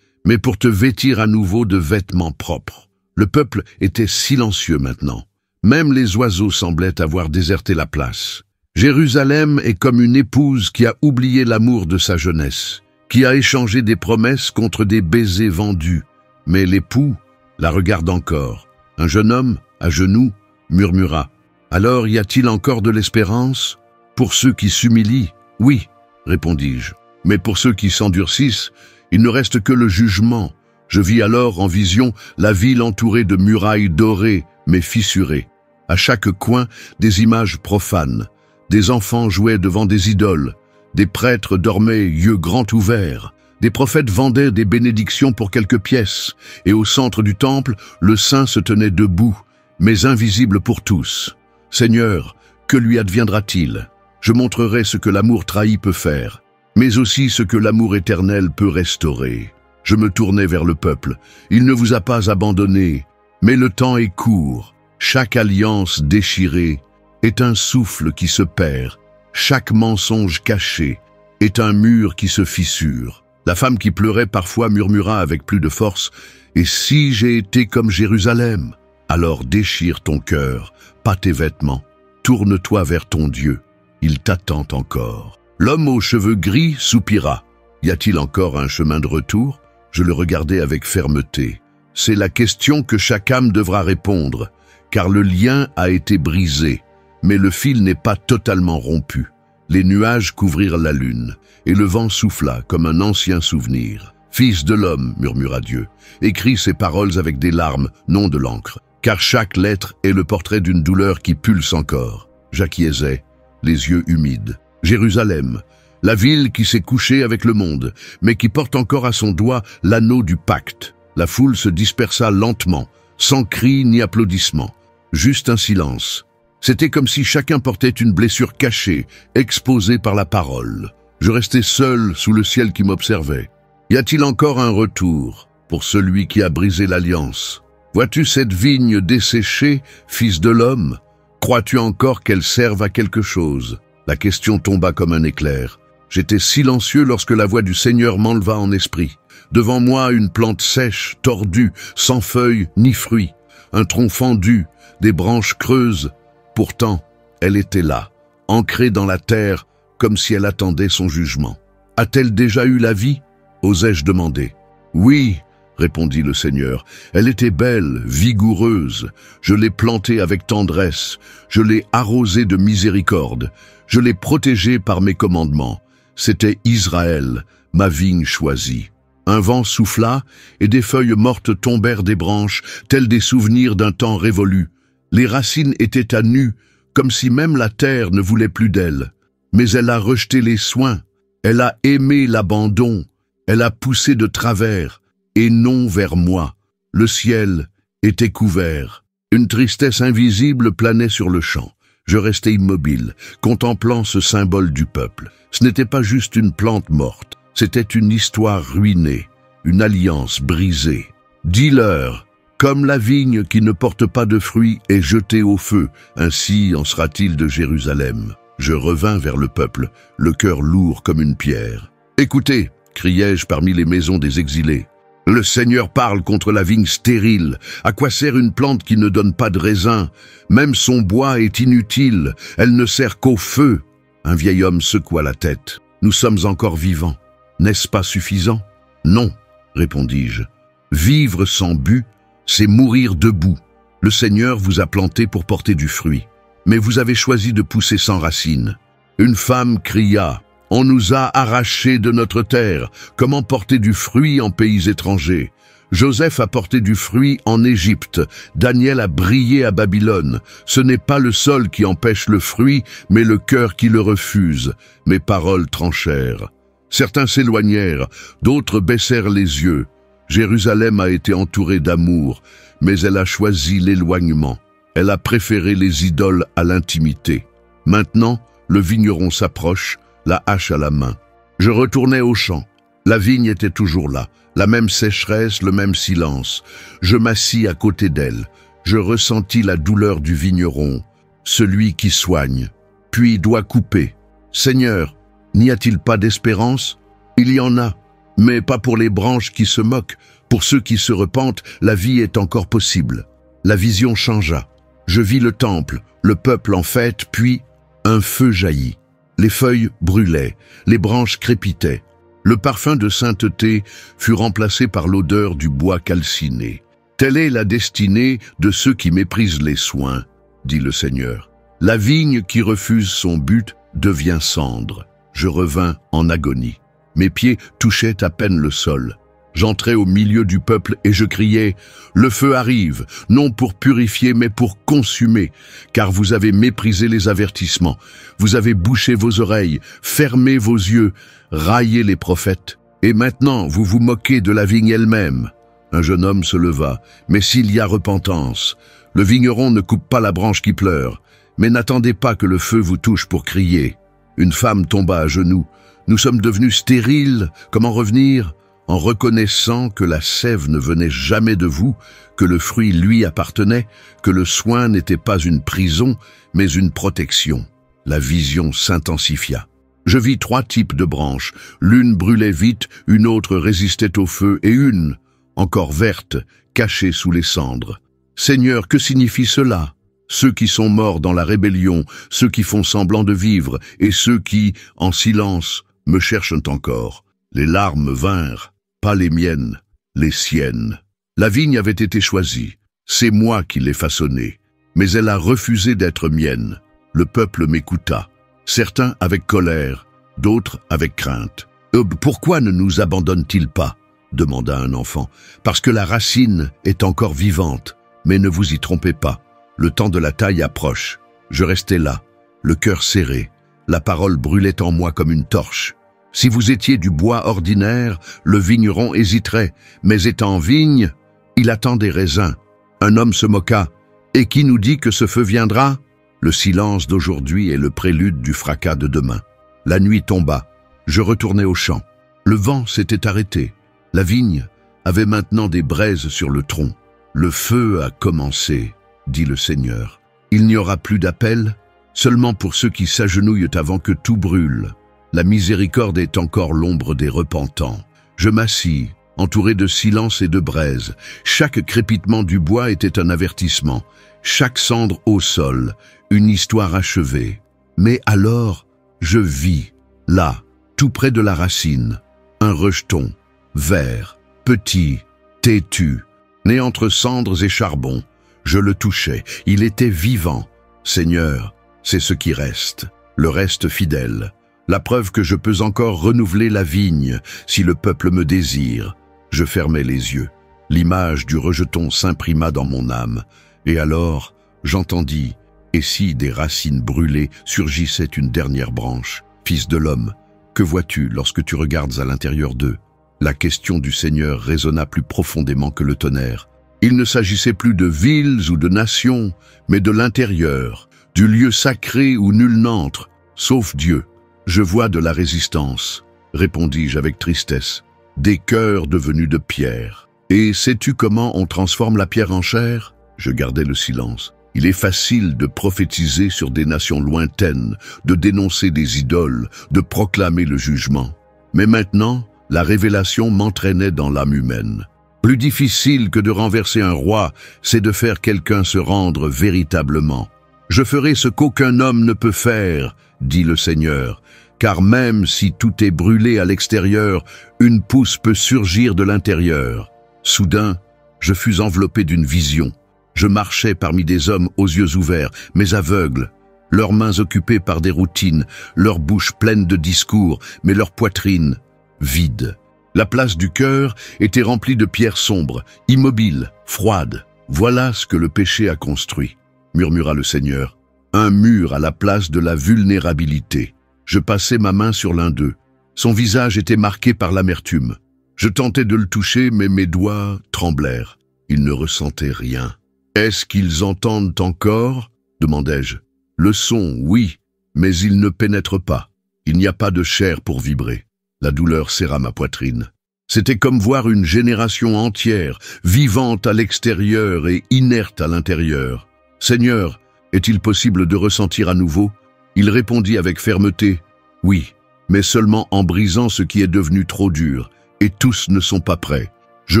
mais pour te vêtir à nouveau de vêtements propres. » Le peuple était silencieux maintenant. Même les oiseaux semblaient avoir déserté la place. Jérusalem est comme une épouse qui a oublié l'amour de sa jeunesse, qui a échangé des promesses contre des baisers vendus. Mais l'époux la regarde encore. Un jeune homme, à genoux, murmura. « Alors y a-t-il encore de l'espérance ? Pour ceux qui s'humilient, oui, répondis-je. Mais pour ceux qui s'endurcissent, il ne reste que le jugement. » Je vis alors en vision la ville entourée de murailles dorées mais fissurées. À chaque coin, des images profanes. Des enfants jouaient devant des idoles. Des prêtres dormaient, yeux grands ouverts. Des prophètes vendaient des bénédictions pour quelques pièces. Et au centre du temple, le saint se tenait debout, mais invisible pour tous. « Seigneur, que lui adviendra-t-il ? Je montrerai ce que l'amour trahi peut faire, mais aussi ce que l'amour éternel peut restaurer. » Je me tournai vers le peuple. « Il ne vous a pas abandonné, mais le temps est court. Chaque alliance déchirée est un souffle qui se perd. Chaque mensonge caché est un mur qui se fissure. » La femme qui pleurait parfois murmura avec plus de force, « Et si j'ai été comme Jérusalem ? Alors déchire ton cœur, pas tes vêtements. Tourne-toi vers ton Dieu. Il t'attend encore. » L'homme aux cheveux gris soupira. « Y a-t-il encore un chemin de retour ?» Je le regardais avec fermeté. C'est la question que chaque âme devra répondre, car le lien a été brisé, mais le fil n'est pas totalement rompu. Les nuages couvrirent la lune, et le vent souffla comme un ancien souvenir. « Fils de l'homme, murmura Dieu, écris ces paroles avec des larmes, non de l'encre, car chaque lettre est le portrait d'une douleur qui pulse encore. » J'acquiesçai, les yeux humides. « Jérusalem, la ville qui s'est couchée avec le monde, mais qui porte encore à son doigt l'anneau du pacte. » La foule se dispersa lentement, sans cris ni applaudissements. Juste un silence. C'était comme si chacun portait une blessure cachée, exposée par la parole. Je restais seul sous le ciel qui m'observait. Y a-t-il encore un retour pour celui qui a brisé l'alliance? Vois-tu cette vigne desséchée, fils de l'homme? Crois-tu encore qu'elle serve à quelque chose? La question tomba comme un éclair. J'étais silencieux lorsque la voix du Seigneur m'enleva en esprit. Devant moi, une plante sèche, tordue, sans feuilles ni fruits, un tronc fendu, des branches creuses. Pourtant, elle était là, ancrée dans la terre, comme si elle attendait son jugement. « A-t-elle déjà eu la vie ?» osai-je demander. « Oui, » répondit le Seigneur, « elle était belle, vigoureuse. Je l'ai plantée avec tendresse, je l'ai arrosée de miséricorde, je l'ai protégée par mes commandements. C'était Israël, ma vigne choisie. » Un vent souffla, et des feuilles mortes tombèrent des branches, tels des souvenirs d'un temps révolu. Les racines étaient à nu, comme si même la terre ne voulait plus d'elle. Mais elle a rejeté les soins, elle a aimé l'abandon, elle a poussé de travers, et non vers moi. Le ciel était couvert. Une tristesse invisible planait sur le champ. Je restais immobile, contemplant ce symbole du peuple. Ce n'était pas juste une plante morte, c'était une histoire ruinée, une alliance brisée. Dis-leur, comme la vigne qui ne porte pas de fruits est jetée au feu, ainsi en sera-t-il de Jérusalem. Je revins vers le peuple, le cœur lourd comme une pierre. « Écoutez !» criai-je parmi les maisons des exilés. « Le Seigneur parle contre la vigne stérile. À quoi sert une plante qui ne donne pas de raisin? Même son bois est inutile, elle ne sert qu'au feu. » Un vieil homme secoua la tête. « Nous sommes encore vivants. N'est-ce pas suffisant? »« Non, » répondis-je. « Vivre sans but, c'est mourir debout. Le Seigneur vous a planté pour porter du fruit. Mais vous avez choisi de pousser sans racines. » Une femme cria. « On nous a arrachés de notre terre. Comment porter du fruit en pays étrangers? Joseph a porté du fruit en Égypte. Daniel a brillé à Babylone. Ce n'est pas le sol qui empêche le fruit, mais le cœur qui le refuse. » Mes paroles tranchèrent. Certains s'éloignèrent, d'autres baissèrent les yeux. Jérusalem a été entourée d'amour, mais elle a choisi l'éloignement. Elle a préféré les idoles à l'intimité. Maintenant, le vigneron s'approche, la hache à la main. Je retournai au champ. La vigne était toujours là, la même sécheresse, le même silence. Je m'assis à côté d'elle. Je ressentis la douleur du vigneron, celui qui soigne, puis doit couper. « Seigneur, n'y a-t-il pas d'espérance? » Il y en a, mais pas pour les branches qui se moquent. Pour ceux qui se repentent, la vie est encore possible. La vision changea. Je vis le temple, le peuple en fête, puis un feu jaillit. Les feuilles brûlaient, les branches crépitaient. Le parfum de sainteté fut remplacé par l'odeur du bois calciné. « Telle est la destinée de ceux qui méprisent les soins, » dit le Seigneur. « La vigne qui refuse son but devient cendre. » Je revins en agonie. Mes pieds touchaient à peine le sol. J'entrai au milieu du peuple et je criais « Le feu arrive, non pour purifier mais pour consumer, car vous avez méprisé les avertissements, vous avez bouché vos oreilles, fermé vos yeux, raillé les prophètes, et maintenant vous vous moquez de la vigne elle-même. » Un jeune homme se leva. « Mais s'il y a repentance, le vigneron ne coupe pas la branche qui pleure, mais n'attendez pas que le feu vous touche pour crier. » Une femme tomba à genoux. « Nous sommes devenus stériles, comment revenir ? » En reconnaissant que la sève ne venait jamais de vous, que le fruit lui appartenait, que le soin n'était pas une prison, mais une protection. La vision s'intensifia. Je vis 3 types de branches. L'une brûlait vite, une autre résistait au feu, et une, encore verte, cachée sous les cendres. Seigneur, que signifie cela? Ceux qui sont morts dans la rébellion, ceux qui font semblant de vivre, et ceux qui, en silence, me cherchent encore. Les larmes vinrent. Pas les miennes, les siennes. La vigne avait été choisie, c'est moi qui l'ai façonnée, mais elle a refusé d'être mienne. Le peuple m'écouta, certains avec colère, d'autres avec crainte. « Pourquoi ne nous abandonne-t-il pas ?» demanda un enfant. « Parce que la racine est encore vivante, mais ne vous y trompez pas. Le temps de la taille approche. » Je restais là, le cœur serré, la parole brûlait en moi comme une torche. Si vous étiez du bois ordinaire, le vigneron hésiterait, mais étant vigne, il attend des raisins. Un homme se moqua. « Et qui nous dit que ce feu viendra ?» Le silence d'aujourd'hui est le prélude du fracas de demain. La nuit tomba. Je retournai au champ. Le vent s'était arrêté. La vigne avait maintenant des braises sur le tronc. « Le feu a commencé, » dit le Seigneur. « Il n'y aura plus d'appel, seulement pour ceux qui s'agenouillent avant que tout brûle. » La miséricorde est encore l'ombre des repentants. Je m'assis, entouré de silence et de braise. Chaque crépitement du bois était un avertissement. Chaque cendre au sol, une histoire achevée. Mais alors, je vis, là, tout près de la racine, un rejeton, vert, petit, têtu, né entre cendres et charbon. Je le touchais, il était vivant. Seigneur, c'est ce qui reste, le reste fidèle. La preuve que je peux encore renouveler la vigne, si le peuple me désire. Je fermai les yeux. L'image du rejeton s'imprima dans mon âme. Et alors, j'entendis, et si des racines brûlées surgissait une dernière branche. Fils de l'homme, que vois-tu lorsque tu regardes à l'intérieur d'eux? La question du Seigneur résonna plus profondément que le tonnerre. Il ne s'agissait plus de villes ou de nations, mais de l'intérieur, du lieu sacré où nul n'entre, sauf Dieu. Je vois de la résistance, répondis-je avec tristesse, des cœurs devenus de pierre. Et sais-tu comment on transforme la pierre en chair? Je gardai le silence. Il est facile de prophétiser sur des nations lointaines, de dénoncer des idoles, de proclamer le jugement. Mais maintenant, la révélation m'entraînait dans l'âme humaine. Plus difficile que de renverser un roi, c'est de faire quelqu'un se rendre véritablement. Je ferai ce qu'aucun homme ne peut faire, dit le Seigneur, car même si tout est brûlé à l'extérieur, une pousse peut surgir de l'intérieur. Soudain, je fus enveloppé d'une vision. Je marchais parmi des hommes aux yeux ouverts, mais aveugles, leurs mains occupées par des routines, leurs bouches pleines de discours, mais leur poitrine vide. La place du cœur était remplie de pierres sombres, immobiles, froides. Voilà ce que le péché a construit, murmura le Seigneur. Un mur à la place de la vulnérabilité. Je passai ma main sur l'un d'eux. Son visage était marqué par l'amertume. Je tentais de le toucher, mais mes doigts tremblèrent. Il ne ressentait rien. « Est-ce qu'ils entendent encore ?» demandai-je. « Le son, oui, mais il ne pénètre pas. Il n'y a pas de chair pour vibrer. » La douleur serra ma poitrine. C'était comme voir une génération entière, vivante à l'extérieur et inerte à l'intérieur. « Seigneur, est-il possible de ressentir à nouveau ?» Il répondit avec fermeté. « Oui, mais seulement en brisant ce qui est devenu trop dur, et tous ne sont pas prêts. » Je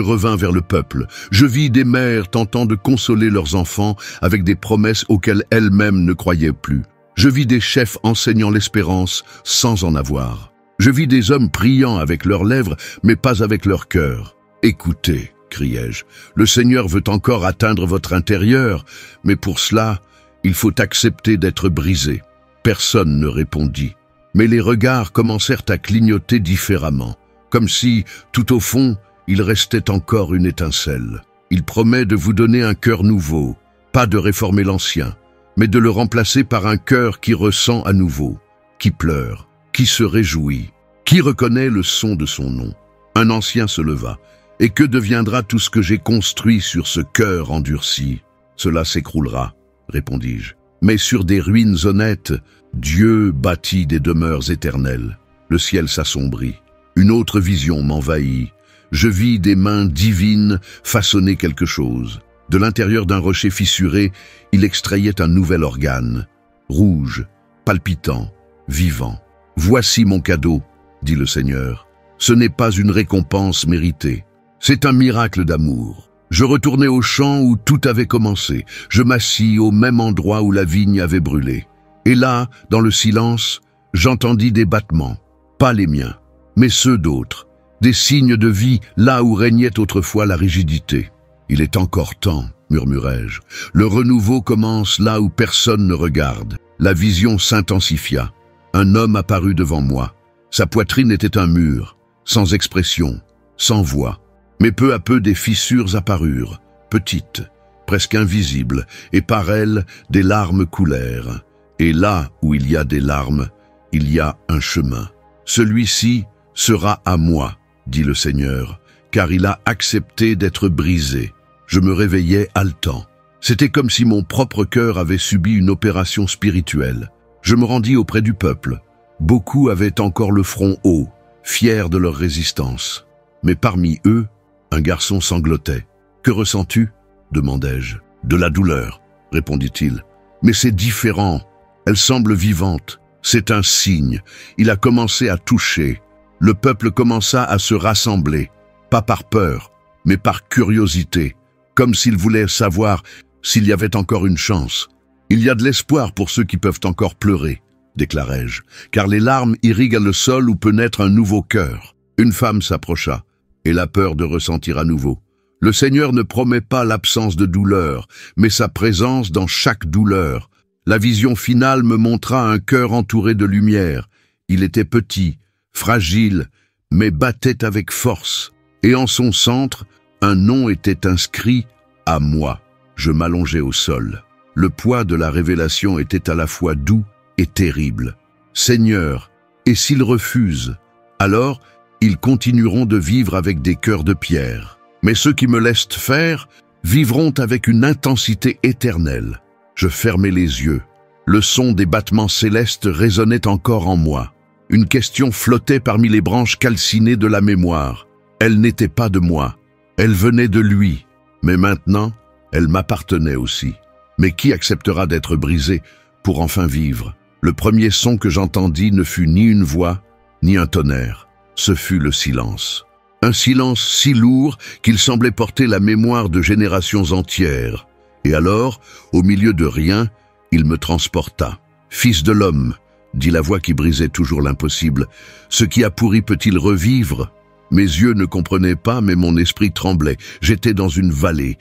revins vers le peuple. Je vis des mères tentant de consoler leurs enfants avec des promesses auxquelles elles-mêmes ne croyaient plus. Je vis des chefs enseignant l'espérance sans en avoir. Je vis des hommes priant avec leurs lèvres, mais pas avec leur cœur. « Écoutez, criai-je, le Seigneur veut encore atteindre votre intérieur, mais pour cela, il faut accepter d'être brisé. » Personne ne répondit, mais les regards commencèrent à clignoter différemment, comme si, tout au fond, il restait encore une étincelle. Il promet de vous donner un cœur nouveau, pas de réformer l'ancien, mais de le remplacer par un cœur qui ressent à nouveau, qui pleure, qui se réjouit, qui reconnaît le son de son nom. Un ancien se leva. Et que deviendra tout ce que j'ai construit sur ce cœur endurci? Cela s'écroulera, répondis-je. Mais sur des ruines honnêtes, Dieu bâtit des demeures éternelles. Le ciel s'assombrit. Une autre vision m'envahit. Je vis des mains divines façonner quelque chose. De l'intérieur d'un rocher fissuré, il extrayait un nouvel organe, rouge, palpitant, vivant. « Voici mon cadeau, dit le Seigneur. Ce n'est pas une récompense méritée. C'est un miracle d'amour. Je retournai au champ où tout avait commencé. Je m'assis au même endroit où la vigne avait brûlé. Et là, dans le silence, j'entendis des battements, pas les miens, mais ceux d'autres. Des signes de vie là où régnait autrefois la rigidité. « Il est encore temps, murmurai-je. Le renouveau commence là où personne ne regarde. » La vision s'intensifia. Un homme apparut devant moi. Sa poitrine était un mur, sans expression, sans voix. Mais peu à peu des fissures apparurent, petites, presque invisibles, et par elles des larmes coulèrent. Et là où il y a des larmes, il y a un chemin. Celui-ci sera à moi, dit le Seigneur, car il a accepté d'être brisé. Je me réveillais haletant. C'était comme si mon propre cœur avait subi une opération spirituelle. Je me rendis auprès du peuple. Beaucoup avaient encore le front haut, fiers de leur résistance. Mais parmi eux, un garçon sanglotait. « Que ressens-tu » demandai-je. « De la douleur » répondit-il. « Mais c'est différent. Elle semble vivante. C'est un signe. Il a commencé à toucher. Le peuple commença à se rassembler, pas par peur, mais par curiosité, comme s'il voulait savoir s'il y avait encore une chance. « Il y a de l'espoir pour ceux qui peuvent encore pleurer », déclarai-je, car les larmes irriguent le sol où peut naître un nouveau cœur. Une femme s'approcha, et la peur de ressentir à nouveau. Le Seigneur ne promet pas l'absence de douleur, mais sa présence dans chaque douleur. La vision finale me montra un cœur entouré de lumière. Il était petit, fragile, mais battait avec force. Et en son centre, un nom était inscrit « à moi ». Je m'allongeai au sol. Le poids de la révélation était à la fois doux et terrible. « Seigneur, et s'ils refusent, alors ils continueront de vivre avec des cœurs de pierre. Mais ceux qui me laissent faire vivront avec une intensité éternelle. Je fermai les yeux. Le son des battements célestes résonnait encore en moi. Une question flottait parmi les branches calcinées de la mémoire. Elle n'était pas de moi. Elle venait de lui. Mais maintenant, elle m'appartenait aussi. Mais qui acceptera d'être brisé pour enfin vivre? Le premier son que j'entendis ne fut ni une voix, ni un tonnerre. Ce fut le silence. Un silence si lourd qu'il semblait porter la mémoire de générations entières. Et alors, au milieu de rien, il me transporta. « Fils de l'homme », dit la voix qui brisait toujours l'impossible, « ce qui a pourri peut-il revivre ?» Mes yeux ne comprenaient pas, mais mon esprit tremblait. J'étais dans une vallée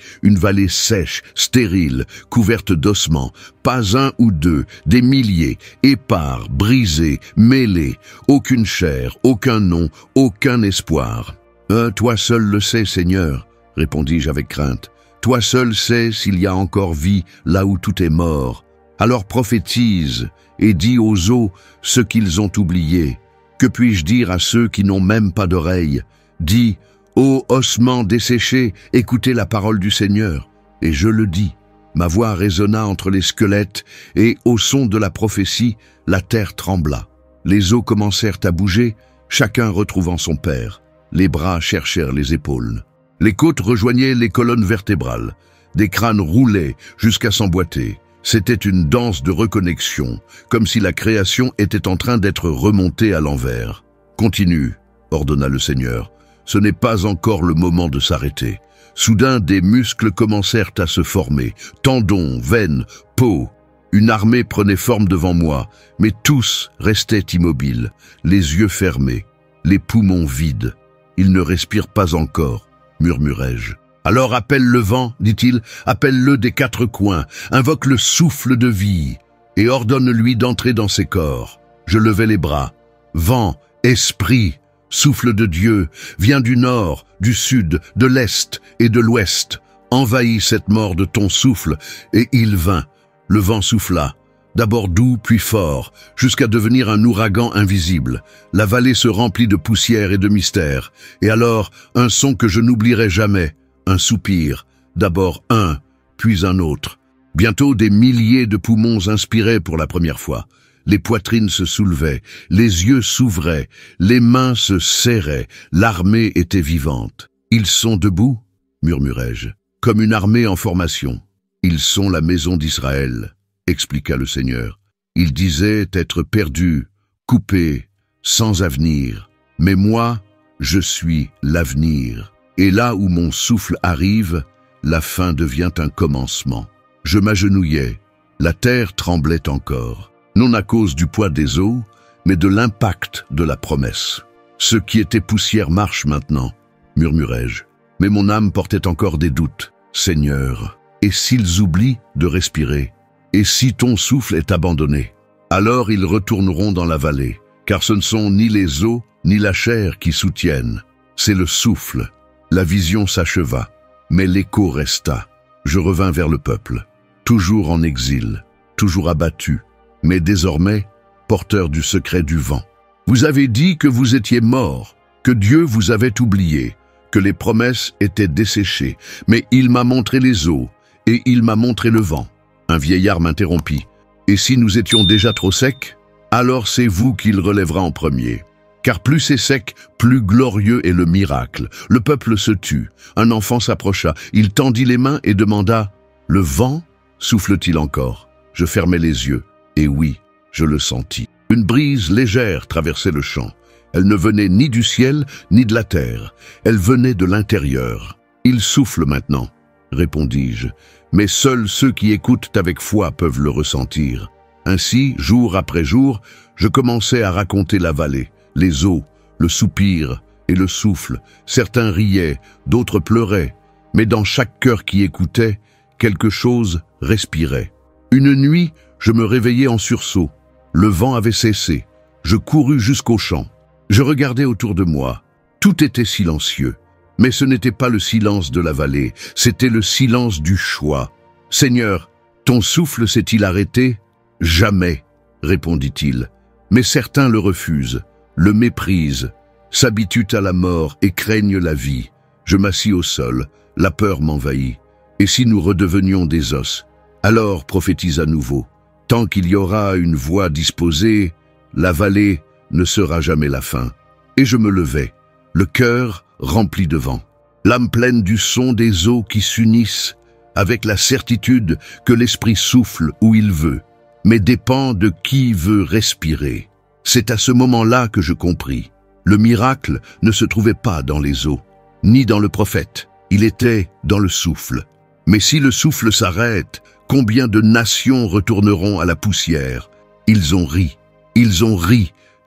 sèche, stérile, couverte d'ossements, pas un ou deux, des milliers, épars, brisés, mêlés, aucune chair, aucun nom, aucun espoir. « Toi seul le sais, Seigneur », répondis-je avec crainte. « Toi seul sais s'il y a encore vie là où tout est mort. Alors prophétise et dis aux eaux ce qu'ils ont oublié. Que puis-je dire à ceux qui n'ont même pas d'oreilles? Dis, ô ossements desséchés, écoutez la parole du Seigneur. » Et je le dis. Ma voix résonna entre les squelettes, et au son de la prophétie, la terre trembla. Les os commencèrent à bouger, chacun retrouvant son père. Les bras cherchèrent les épaules. Les côtes rejoignaient les colonnes vertébrales. Des crânes roulaient jusqu'à s'emboîter. C'était une danse de reconnexion, comme si la création était en train d'être remontée à l'envers. « Continue », ordonna le Seigneur. « Ce n'est pas encore le moment de s'arrêter. » Soudain, des muscles commencèrent à se former. Tendons, veines, peau. Une armée prenait forme devant moi, mais tous restaient immobiles, les yeux fermés, les poumons vides. « Il ne respire pas encore », murmurai-je. « Alors appelle le vent, dit-il, appelle-le des quatre coins, invoque le souffle de vie et ordonne-lui d'entrer dans ses corps. » Je levai les bras. Vent, esprit, souffle de Dieu, viens du nord, du sud, de l'est et de l'ouest. Envahis cette mort de ton souffle, et il vint. Le vent souffla, d'abord doux puis fort, jusqu'à devenir un ouragan invisible. La vallée se remplit de poussière et de mystère, et alors un son que je n'oublierai jamais. Un soupir, d'abord un, puis un autre. Bientôt des milliers de poumons inspiraient pour la première fois. Les poitrines se soulevaient, les yeux s'ouvraient, les mains se serraient, l'armée était vivante. « Ils sont debout » murmurai-je, « comme une armée en formation. »« Ils sont la maison d'Israël » expliqua le Seigneur. « Ils disaient être perdus, coupés, sans avenir. Mais moi, je suis l'avenir. » Et là où mon souffle arrive, la fin devient un commencement. Je m'agenouillais, la terre tremblait encore, non à cause du poids des eaux, mais de l'impact de la promesse. « Ce qui était poussière marche maintenant », murmurai-je, mais mon âme portait encore des doutes. « Seigneur, et s'ils oublient de respirer? Et si ton souffle est abandonné? Alors ils retourneront dans la vallée, car ce ne sont ni les eaux ni la chair qui soutiennent, c'est le souffle. » La vision s'acheva, mais l'écho resta. Je revins vers le peuple, toujours en exil, toujours abattu, mais désormais porteur du secret du vent. Vous avez dit que vous étiez mort, que Dieu vous avait oublié, que les promesses étaient desséchées, mais il m'a montré les eaux, et il m'a montré le vent. Un vieillard m'interrompit. Et si nous étions déjà trop secs, alors c'est vous qu'il relèvera en premier. Car plus c'est sec, plus glorieux est le miracle. Le peuple se tut. Un enfant s'approcha. Il tendit les mains et demanda « Le vent souffle-t-il encore ?» Je fermai les yeux. Et oui, je le sentis. Une brise légère traversait le champ. Elle ne venait ni du ciel, ni de la terre. Elle venait de l'intérieur. « Il souffle maintenant », répondis-je. Mais seuls ceux qui écoutent avec foi peuvent le ressentir. Ainsi, jour après jour, je commençais à raconter la vallée. Les eaux, le soupir et le souffle. Certains riaient, d'autres pleuraient, mais dans chaque cœur qui écoutait, quelque chose respirait. Une nuit, je me réveillai en sursaut. Le vent avait cessé. Je courus jusqu'au champ. Je regardais autour de moi. Tout était silencieux. Mais ce n'était pas le silence de la vallée, c'était le silence du choix. « Seigneur, ton souffle s'est-il arrêté ?»« Jamais, répondit-il. Mais certains le refusent. Le méprisent, s'habituent à la mort et craignent la vie. Je m'assis au sol, la peur m'envahit. Et si nous redevenions des os? Alors prophétise à nouveau. Tant qu'il y aura une voie disposée, la vallée ne sera jamais la fin. Et je me levai, le cœur rempli de vent, l'âme pleine du son des eaux qui s'unissent, avec la certitude que l'esprit souffle où il veut, mais dépend de qui veut respirer. C'est à ce moment-là que je compris. Le miracle ne se trouvait pas dans les eaux, ni dans le prophète, il était dans le souffle. Mais si le souffle s'arrête, combien de nations retourneront à la poussière? Ils ont ri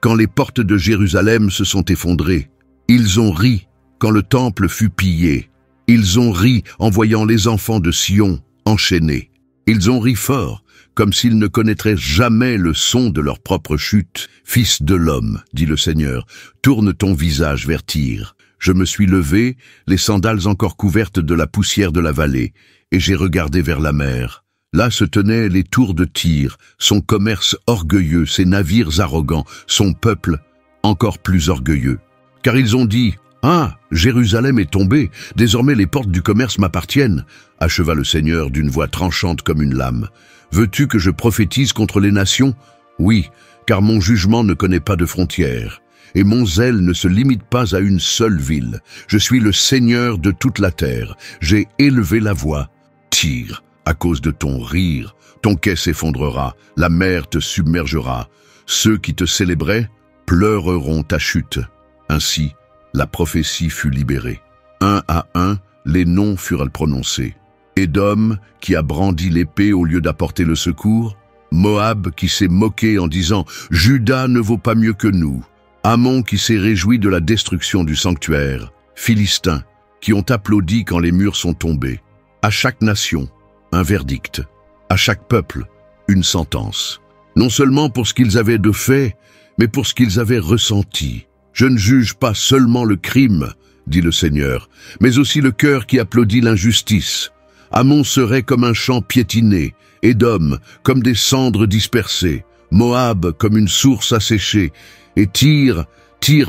quand les portes de Jérusalem se sont effondrées. Ils ont ri quand le temple fut pillé. Ils ont ri en voyant les enfants de Sion enchaînés. Ils ont ri fort, comme s'ils ne connaîtraient jamais le son de leur propre chute. « Fils de l'homme, dit le Seigneur, tourne ton visage vers Tyr. » Je me suis levé, les sandales encore couvertes de la poussière de la vallée, et j'ai regardé vers la mer. Là se tenaient les tours de Tyr, son commerce orgueilleux, ses navires arrogants, son peuple encore plus orgueilleux. Car ils ont dit « Ah, Jérusalem est tombée, désormais les portes du commerce m'appartiennent », acheva le Seigneur d'une voix tranchante comme une lame. « Veux-tu que je prophétise contre les nations? Oui, car mon jugement ne connaît pas de frontières. Et mon zèle ne se limite pas à une seule ville. Je suis le Seigneur de toute la terre. J'ai élevé la voix. Tyr, à cause de ton rire, ton quai s'effondrera, la mer te submergera. Ceux qui te célébraient pleureront ta chute. » Ainsi, la prophétie fut libérée. Un à un, les noms furent prononcés. Édom, qui a brandi l'épée au lieu d'apporter le secours. Moab, qui s'est moqué en disant « Juda ne vaut pas mieux que nous ». Ammon, qui s'est réjoui de la destruction du sanctuaire. Philistins, qui ont applaudi quand les murs sont tombés. À chaque nation, un verdict. À chaque peuple, une sentence. Non seulement pour ce qu'ils avaient de fait, mais pour ce qu'ils avaient ressenti. Je ne juge pas seulement le crime, dit le Seigneur, mais aussi le cœur qui applaudit l'injustice. Ammon serait comme un champ piétiné, Édom comme des cendres dispersées, Moab comme une source asséchée, et Tyr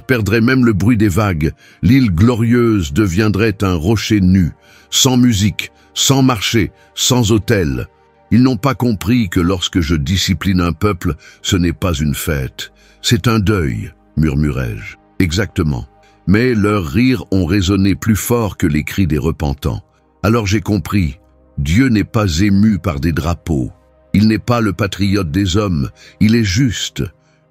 perdrait même le bruit des vagues. L'île glorieuse deviendrait un rocher nu, sans musique, sans marché, sans autel. Ils n'ont pas compris que lorsque je discipline un peuple, ce n'est pas une fête. C'est un deuil, murmurai-je. Exactement. Mais leurs rires ont résonné plus fort que les cris des repentants. Alors j'ai compris, Dieu n'est pas ému par des drapeaux. Il n'est pas le patriote des hommes, il est juste.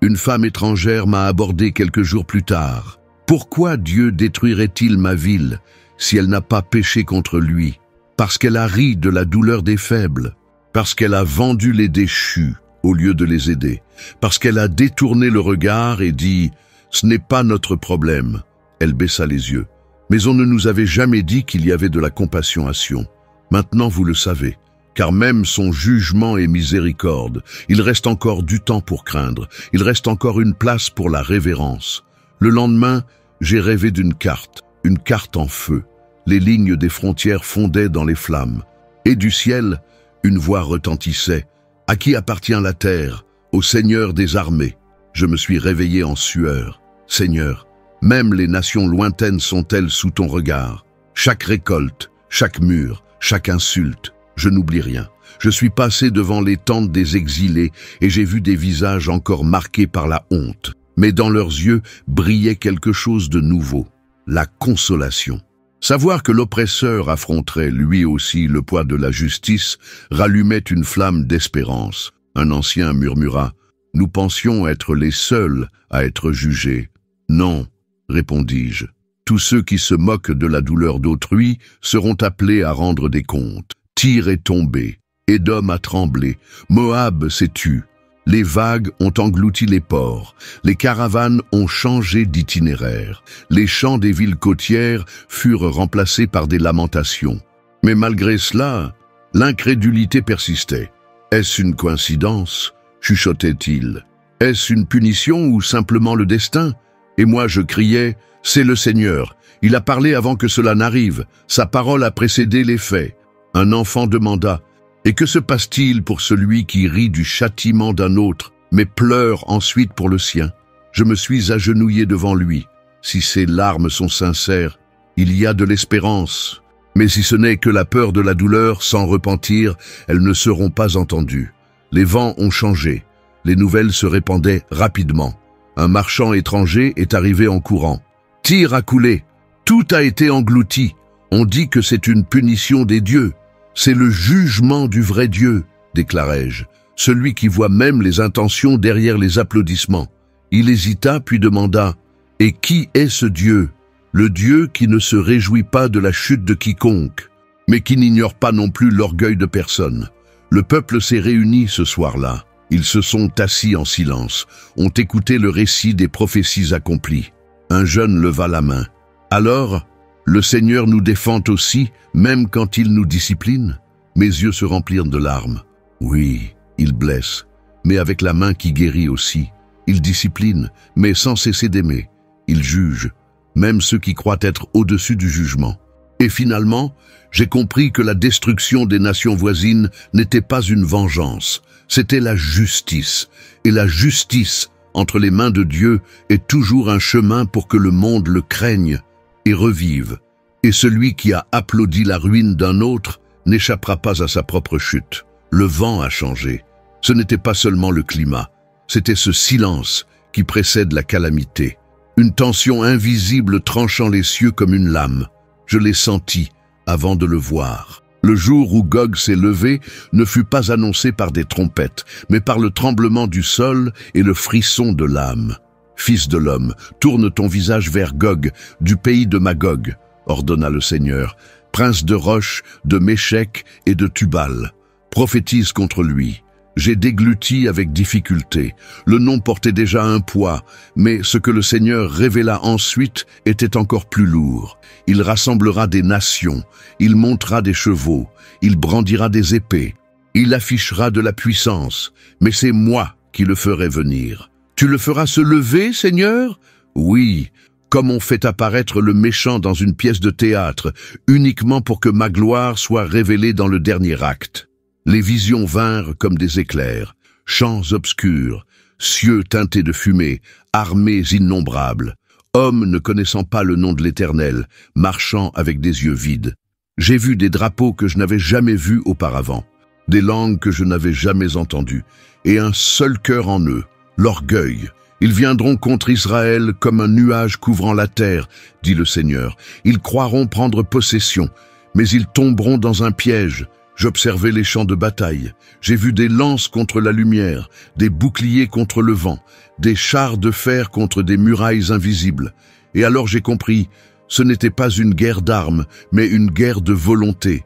Une femme étrangère m'a abordé quelques jours plus tard. Pourquoi Dieu détruirait-il ma ville si elle n'a pas péché contre lui? Parce qu'elle a ri de la douleur des faibles, parce qu'elle a vendu les déchus au lieu de les aider, parce qu'elle a détourné le regard et dit « Ce n'est pas notre problème ». Elle baissa les yeux. Mais on ne nous avait jamais dit qu'il y avait de la compassion à Sion. Maintenant vous le savez. Car même son jugement est miséricorde. Il reste encore du temps pour craindre. Il reste encore une place pour la révérence. Le lendemain, j'ai rêvé d'une carte en feu. Les lignes des frontières fondaient dans les flammes. Et du ciel, une voix retentissait. « À qui appartient la terre? Au Seigneur des armées. » Je me suis réveillé en sueur. « Seigneur, même les nations lointaines sont-elles sous ton regard? Chaque récolte, chaque mur, chaque insulte. Je n'oublie rien. Je suis passé devant les tentes des exilés et j'ai vu des visages encore marqués par la honte. Mais dans leurs yeux brillait quelque chose de nouveau, la consolation. Savoir que l'oppresseur affronterait lui aussi le poids de la justice rallumait une flamme d'espérance. Un ancien murmura « Nous pensions être les seuls à être jugés. »« Non, répondis-je. Tous ceux qui se moquent de la douleur d'autrui seront appelés à rendre des comptes. Tyr est tombé, Édom a tremblé, Moab s'est tu. Les vagues ont englouti les ports, les caravanes ont changé d'itinéraire, les champs des villes côtières furent remplacés par des lamentations. Mais malgré cela, l'incrédulité persistait. Est-ce une coïncidence? Chuchotait-il. Est-ce une punition ou simplement le destin? Et moi je criais, c'est le Seigneur. Il a parlé avant que cela n'arrive, sa parole a précédé les faits. Un enfant demanda, « Et que se passe-t-il pour celui qui rit du châtiment d'un autre, mais pleure ensuite pour le sien ?» Je me suis agenouillé devant lui. Si ses larmes sont sincères, il y a de l'espérance. Mais si ce n'est que la peur de la douleur, sans repentir, elles ne seront pas entendues. Les vents ont changé. Les nouvelles se répandaient rapidement. Un marchand étranger est arrivé en courant. « Tyr a coulé. Tout a été englouti. On dit que c'est une punition des dieux. C'est le jugement du vrai Dieu, déclarai-je, celui qui voit même les intentions derrière les applaudissements. » Il hésita puis demanda « Et qui est ce Dieu ? Le Dieu qui ne se réjouit pas de la chute de quiconque, mais qui n'ignore pas non plus l'orgueil de personne. » Le peuple s'est réuni ce soir-là. Ils se sont assis en silence, ont écouté le récit des prophéties accomplies. Un jeune leva la main. « Alors, le Seigneur nous défend aussi, même quand il nous discipline ?» Mes yeux se remplirent de larmes. « Oui, il blesse, mais avec la main qui guérit aussi. Il discipline, mais sans cesser d'aimer. Il juge, même ceux qui croient être au-dessus du jugement. Et finalement, j'ai compris que la destruction des nations voisines n'était pas une vengeance, c'était la justice. Et la justice, entre les mains de Dieu, est toujours un chemin pour que le monde le craigne et revive. Et celui qui a applaudi la ruine d'un autre n'échappera pas à sa propre chute. Le vent a changé. Ce n'était pas seulement le climat, c'était ce silence qui précède la calamité. Une tension invisible tranchant les cieux comme une lame. Je l'ai senti avant de le voir. Le jour où Gog s'est levé ne fut pas annoncé par des trompettes, mais par le tremblement du sol et le frisson de l'âme. « Fils de l'homme, tourne ton visage vers Gog, du pays de Magog, » ordonna le Seigneur, « prince de Roche, de Méchec et de Tubal. Prophétise contre lui. » J'ai dégluti avec difficulté. Le nom portait déjà un poids, mais ce que le Seigneur révéla ensuite était encore plus lourd. Il rassemblera des nations, il montera des chevaux, il brandira des épées, il affichera de la puissance, mais c'est moi qui le ferai venir. Tu le feras se lever, Seigneur? Oui, comme on fait apparaître le méchant dans une pièce de théâtre, uniquement pour que ma gloire soit révélée dans le dernier acte. Les visions vinrent comme des éclairs, champs obscurs, cieux teintés de fumée, armées innombrables, hommes ne connaissant pas le nom de l'Éternel, marchant avec des yeux vides. J'ai vu des drapeaux que je n'avais jamais vus auparavant, des langues que je n'avais jamais entendues, et un seul cœur en eux, l'orgueil. Ils viendront contre Israël comme un nuage couvrant la terre, dit le Seigneur. Ils croiront prendre possession, mais ils tomberont dans un piège. J'observais les champs de bataille. J'ai vu des lances contre la lumière, des boucliers contre le vent, des chars de fer contre des murailles invisibles. Et alors j'ai compris, ce n'était pas une guerre d'armes, mais une guerre de volonté.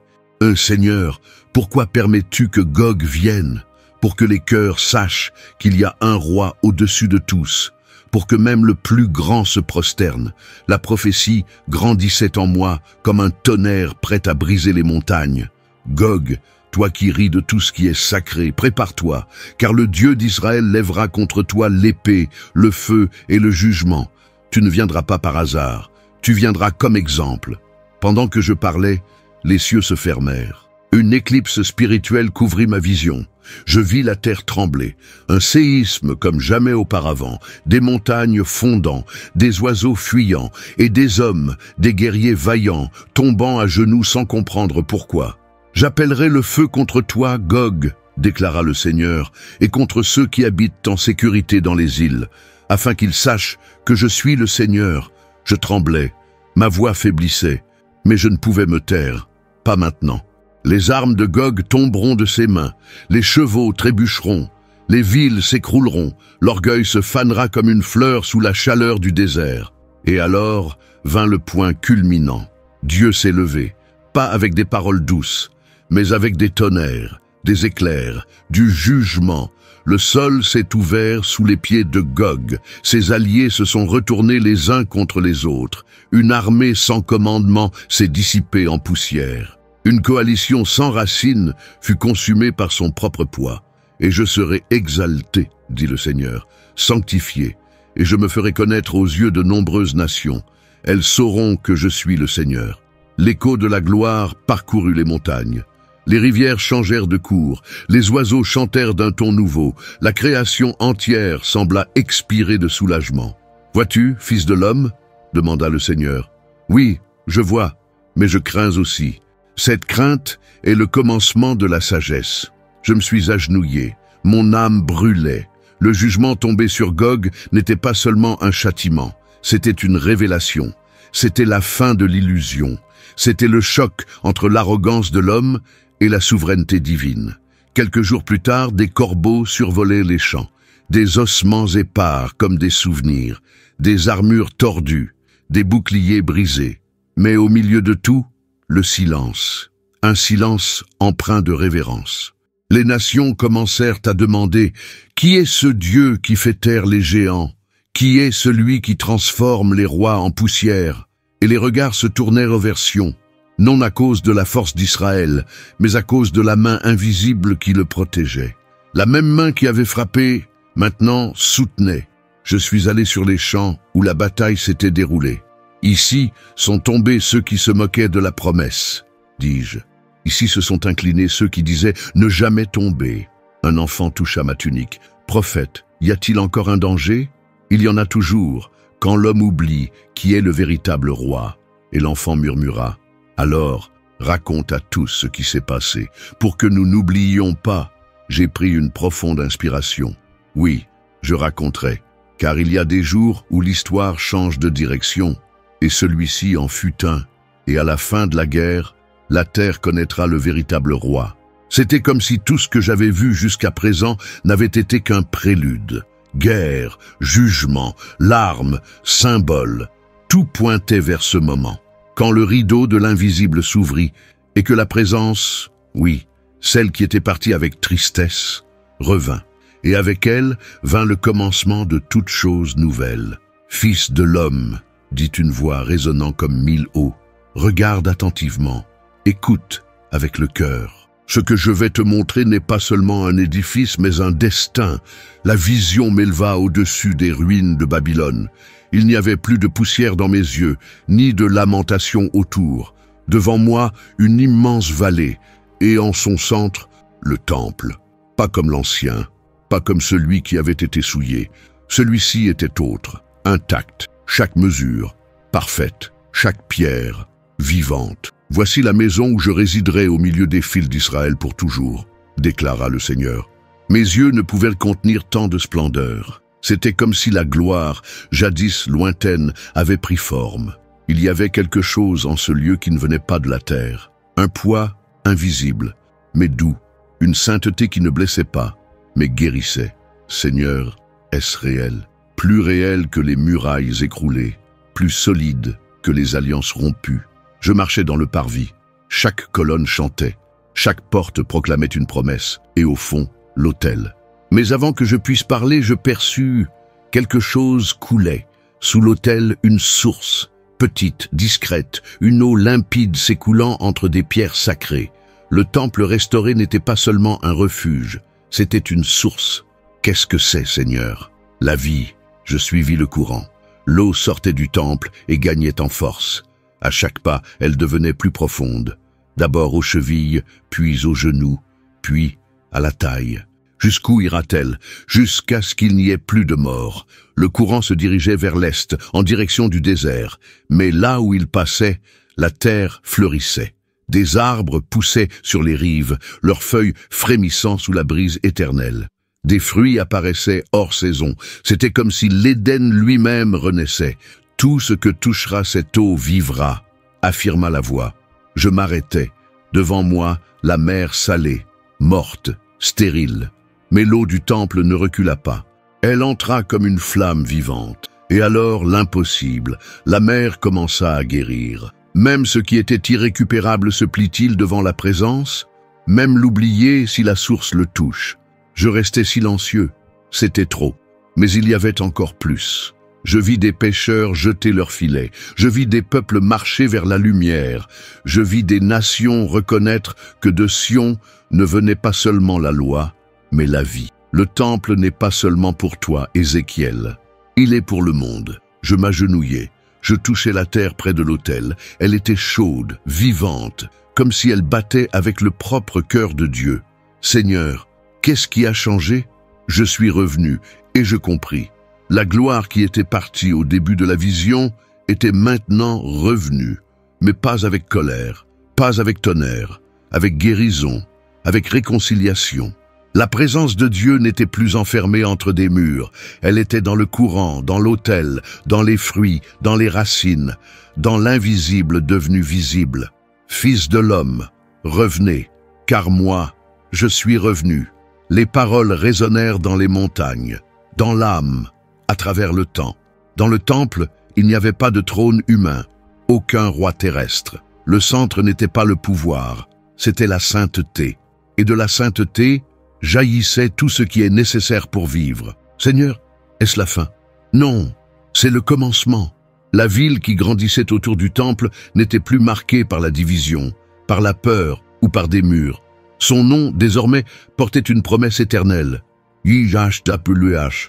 Seigneur, pourquoi permets-tu que Gog vienne? Pour que les cœurs sachent qu'il y a un roi au-dessus de tous, pour que même le plus grand se prosterne. La prophétie grandissait en moi comme un tonnerre prêt à briser les montagnes. Gog, toi qui ris de tout ce qui est sacré, prépare-toi, car le Dieu d'Israël lèvera contre toi l'épée, le feu et le jugement. Tu ne viendras pas par hasard, tu viendras comme exemple. Pendant que je parlais, les cieux se fermèrent. Une éclipse spirituelle couvrit ma vision. Je vis la terre trembler, un séisme comme jamais auparavant, des montagnes fondant, des oiseaux fuyant, et des hommes, des guerriers vaillants, tombant à genoux sans comprendre pourquoi. « J'appellerai le feu contre toi, Gog, » déclara le Seigneur, « et contre ceux qui habitent en sécurité dans les îles, afin qu'ils sachent que je suis le Seigneur. » Je tremblais, ma voix faiblissait, mais je ne pouvais me taire, pas maintenant. Les armes de Gog tomberont de ses mains, les chevaux trébucheront, les villes s'écrouleront, l'orgueil se fanera comme une fleur sous la chaleur du désert. Et alors vint le point culminant. Dieu s'est levé, pas avec des paroles douces, mais avec des tonnerres, des éclairs, du jugement. Le sol s'est ouvert sous les pieds de Gog. Ses alliés se sont retournés les uns contre les autres. Une armée sans commandement s'est dissipée en poussière. Une coalition sans racines fut consumée par son propre poids. Et je serai exalté, dit le Seigneur, sanctifié, et je me ferai connaître aux yeux de nombreuses nations. Elles sauront que je suis le Seigneur. L'écho de la gloire parcourut les montagnes. Les rivières changèrent de cours, les oiseaux chantèrent d'un ton nouveau, la création entière sembla expirer de soulagement. « Vois-tu, fils de l'homme » demanda le Seigneur. « Oui, je vois. mais je crains aussi. Cette crainte est le commencement de la sagesse. Je me suis agenouillé, mon âme brûlait. Le jugement tombé sur Gog n'était pas seulement un châtiment, c'était une révélation. C'était la fin de l'illusion. C'était le choc entre l'arrogance de l'homme et la souveraineté divine. Quelques jours plus tard, des corbeaux survolaient les champs, des ossements épars comme des souvenirs, des armures tordues, des boucliers brisés. Mais au milieu de tout, le silence, un silence empreint de révérence. Les nations commencèrent à demander « Qui est ce Dieu qui fait taire les géants? Qui est celui qui transforme les rois en poussière ?» Et les regards se tournèrent vers Sion, non à cause de la force d'Israël, mais à cause de la main invisible qui le protégeait. La même main qui avait frappé, maintenant soutenait. Je suis allé sur les champs où la bataille s'était déroulée. Ici sont tombés ceux qui se moquaient de la promesse, dis-je. Ici se sont inclinés ceux qui disaient « Ne jamais tomber ». Un enfant toucha ma tunique. « Prophète, y a-t-il encore un danger ? Il y en a toujours, quand l'homme oublie qui est le véritable roi. » Et l'enfant murmura « Alors, raconte à tous ce qui s'est passé, pour que nous n'oublions pas. » J'ai pris une profonde inspiration. Oui, je raconterai, car il y a des jours où l'histoire change de direction, et celui-ci en fut un, et à la fin de la guerre, la terre connaîtra le véritable roi. C'était comme si tout ce que j'avais vu jusqu'à présent n'avait été qu'un prélude. Guerre, jugement, larmes, symboles, tout pointait vers ce moment, quand le rideau de l'invisible s'ouvrit et que la présence, oui, celle qui était partie avec tristesse, revint. Et avec elle vint le commencement de toute chose nouvelle. « Fils de l'homme », dit une voix résonnant comme 1000 eaux, « regarde attentivement. Écoute avec le cœur. Ce que je vais te montrer n'est pas seulement un édifice, mais un destin. La vision m'éleva au-dessus des ruines de Babylone. Il n'y avait plus de poussière dans mes yeux, ni de lamentation autour. Devant moi, une immense vallée, et en son centre, le temple. Pas comme l'ancien, pas comme celui qui avait été souillé. Celui-ci était autre, intact, chaque mesure, parfaite, chaque pierre, vivante. « Voici la maison où je résiderai au milieu des fils d'Israël pour toujours, » déclara le Seigneur. Mes yeux ne pouvaient contenir tant de splendeur. C'était comme si la gloire, jadis lointaine, avait pris forme. Il y avait quelque chose en ce lieu qui ne venait pas de la terre. Un poids invisible, mais doux. Une sainteté qui ne blessait pas, mais guérissait. Seigneur, est-ce réel? Plus réel que les murailles écroulées, plus solide que les alliances rompues. Je marchais dans le parvis. Chaque colonne chantait. Chaque porte proclamait une promesse. Et au fond, l'autel. Mais avant que je puisse parler, je perçus quelque chose coulait. Sous l'autel, une source, petite, discrète, une eau limpide s'écoulant entre des pierres sacrées. Le temple restauré n'était pas seulement un refuge, c'était une source. Qu'est-ce que c'est, Seigneur? La vie. Je suivis le courant. L'eau sortait du temple et gagnait en force. À chaque pas, elle devenait plus profonde. D'abord aux chevilles, puis aux genoux, puis à la taille. Jusqu'où ira-t-elle? Jusqu'à ce qu'il n'y ait plus de mort. Le courant se dirigeait vers l'est, en direction du désert. Mais là où il passait, la terre fleurissait. Des arbres poussaient sur les rives, leurs feuilles frémissant sous la brise éternelle. Des fruits apparaissaient hors saison. C'était comme si l'Éden lui-même renaissait. Tout ce que touchera cette eau vivra, affirma la voix. Je m'arrêtai. Devant moi, la mer salée, morte, stérile. Mais l'eau du temple ne recula pas. Elle entra comme une flamme vivante. Et alors, l'impossible, la mer commença à guérir. Même ce qui était irrécupérable se plie-t-il devant la présence? Même l'oublier si la source le touche. Je restai silencieux. C'était trop. Mais il y avait encore plus. Je vis des pêcheurs jeter leurs filets. Je vis des peuples marcher vers la lumière. Je vis des nations reconnaître que de Sion ne venait pas seulement la loi, mais la vie. Le temple n'est pas seulement pour toi, Ézéchiel. Il est pour le monde. Je m'agenouillai. Je touchais la terre près de l'autel. Elle était chaude, vivante, comme si elle battait avec le propre cœur de Dieu. Seigneur, qu'est-ce qui a changé? Je suis revenu et je compris. La gloire qui était partie au début de la vision était maintenant revenue. mais pas avec colère, pas avec tonnerre, avec guérison, avec réconciliation. La présence de Dieu n'était plus enfermée entre des murs, elle était dans le courant, dans l'autel, dans les fruits, dans les racines, dans l'invisible devenu visible. Fils de l'homme, revenez, car moi, je suis revenu. Les paroles résonnèrent dans les montagnes, dans l'âme, à travers le temps. Dans le temple, il n'y avait pas de trône humain, aucun roi terrestre. Le centre n'était pas le pouvoir, c'était la sainteté. Et de la sainteté jaillissait tout ce qui est nécessaire pour vivre. Seigneur, est-ce la fin? Non, c'est le commencement. La ville qui grandissait autour du temple n'était plus marquée par la division, par la peur ou par des murs. Son nom, désormais, portait une promesse éternelle. Yihach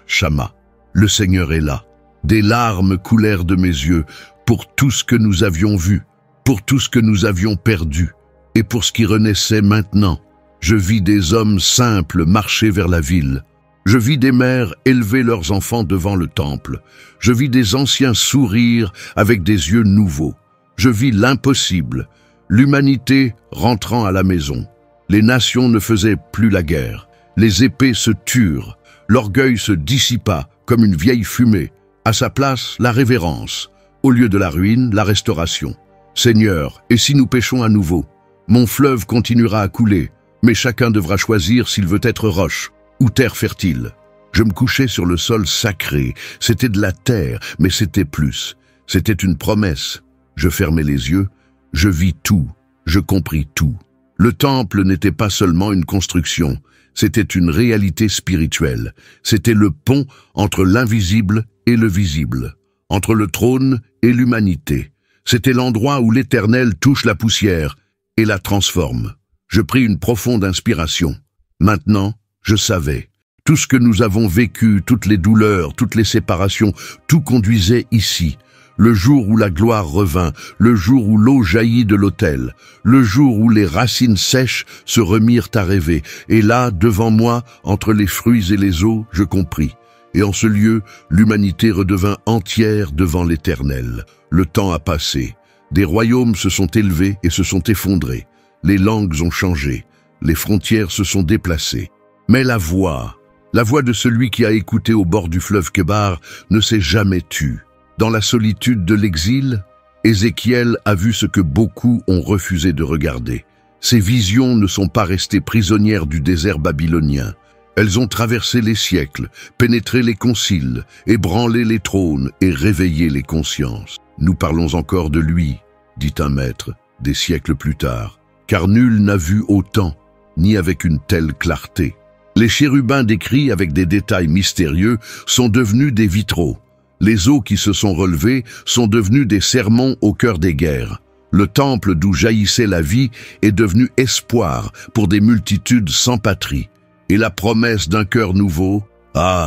Shama. Le Seigneur est là. Des larmes coulèrent de mes yeux pour tout ce que nous avions vu, pour tout ce que nous avions perdu, et pour ce qui renaissait maintenant. Je vis des hommes simples marcher vers la ville. Je vis des mères élever leurs enfants devant le temple. Je vis des anciens sourire avec des yeux nouveaux. Je vis l'impossible, l'humanité rentrant à la maison. Les nations ne faisaient plus la guerre. Les épées se turent. L'orgueil se dissipa comme une vieille fumée. À sa place, la révérence. Au lieu de la ruine, la restauration. Seigneur, et si nous péchons à nouveau? Mon fleuve continuera à couler, mais chacun devra choisir s'il veut être roche ou terre fertile. Je me couchais sur le sol sacré. C'était de la terre, mais c'était plus. C'était une promesse. Je fermai les yeux. Je vis tout. Je compris tout. Le temple n'était pas seulement une construction. C'était une réalité spirituelle. C'était le pont entre l'invisible et le visible, entre le trône et l'humanité. C'était l'endroit où l'Éternel touche la poussière et la transforme. Je pris une profonde inspiration. Maintenant, je savais. Tout ce que nous avons vécu, toutes les douleurs, toutes les séparations, tout conduisait ici. Le jour où la gloire revint, le jour où l'eau jaillit de l'autel, le jour où les racines sèches se remirent à rêver. Et là, devant moi, entre les fruits et les eaux, je compris. Et en ce lieu, l'humanité redevint entière devant l'Éternel. Le temps a passé. Des royaumes se sont élevés et se sont effondrés. Les langues ont changé. Les frontières se sont déplacées. Mais la voix de celui qui a écouté au bord du fleuve Kébar ne s'est jamais tue. Dans la solitude de l'exil, Ézéchiel a vu ce que beaucoup ont refusé de regarder. Ces visions ne sont pas restées prisonnières du désert babylonien. Elles ont traversé les siècles, pénétré les conciles, ébranlé les trônes et réveillé les consciences. Nous parlons encore de lui, dit un maître, des siècles plus tard, car nul n'a vu autant, ni avec une telle clarté. Les chérubins décrits avec des détails mystérieux sont devenus des vitraux. Les eaux qui se sont relevées sont devenues des sermons au cœur des guerres. Le temple d'où jaillissait la vie est devenu espoir pour des multitudes sans patrie. Et la promesse d'un cœur nouveau,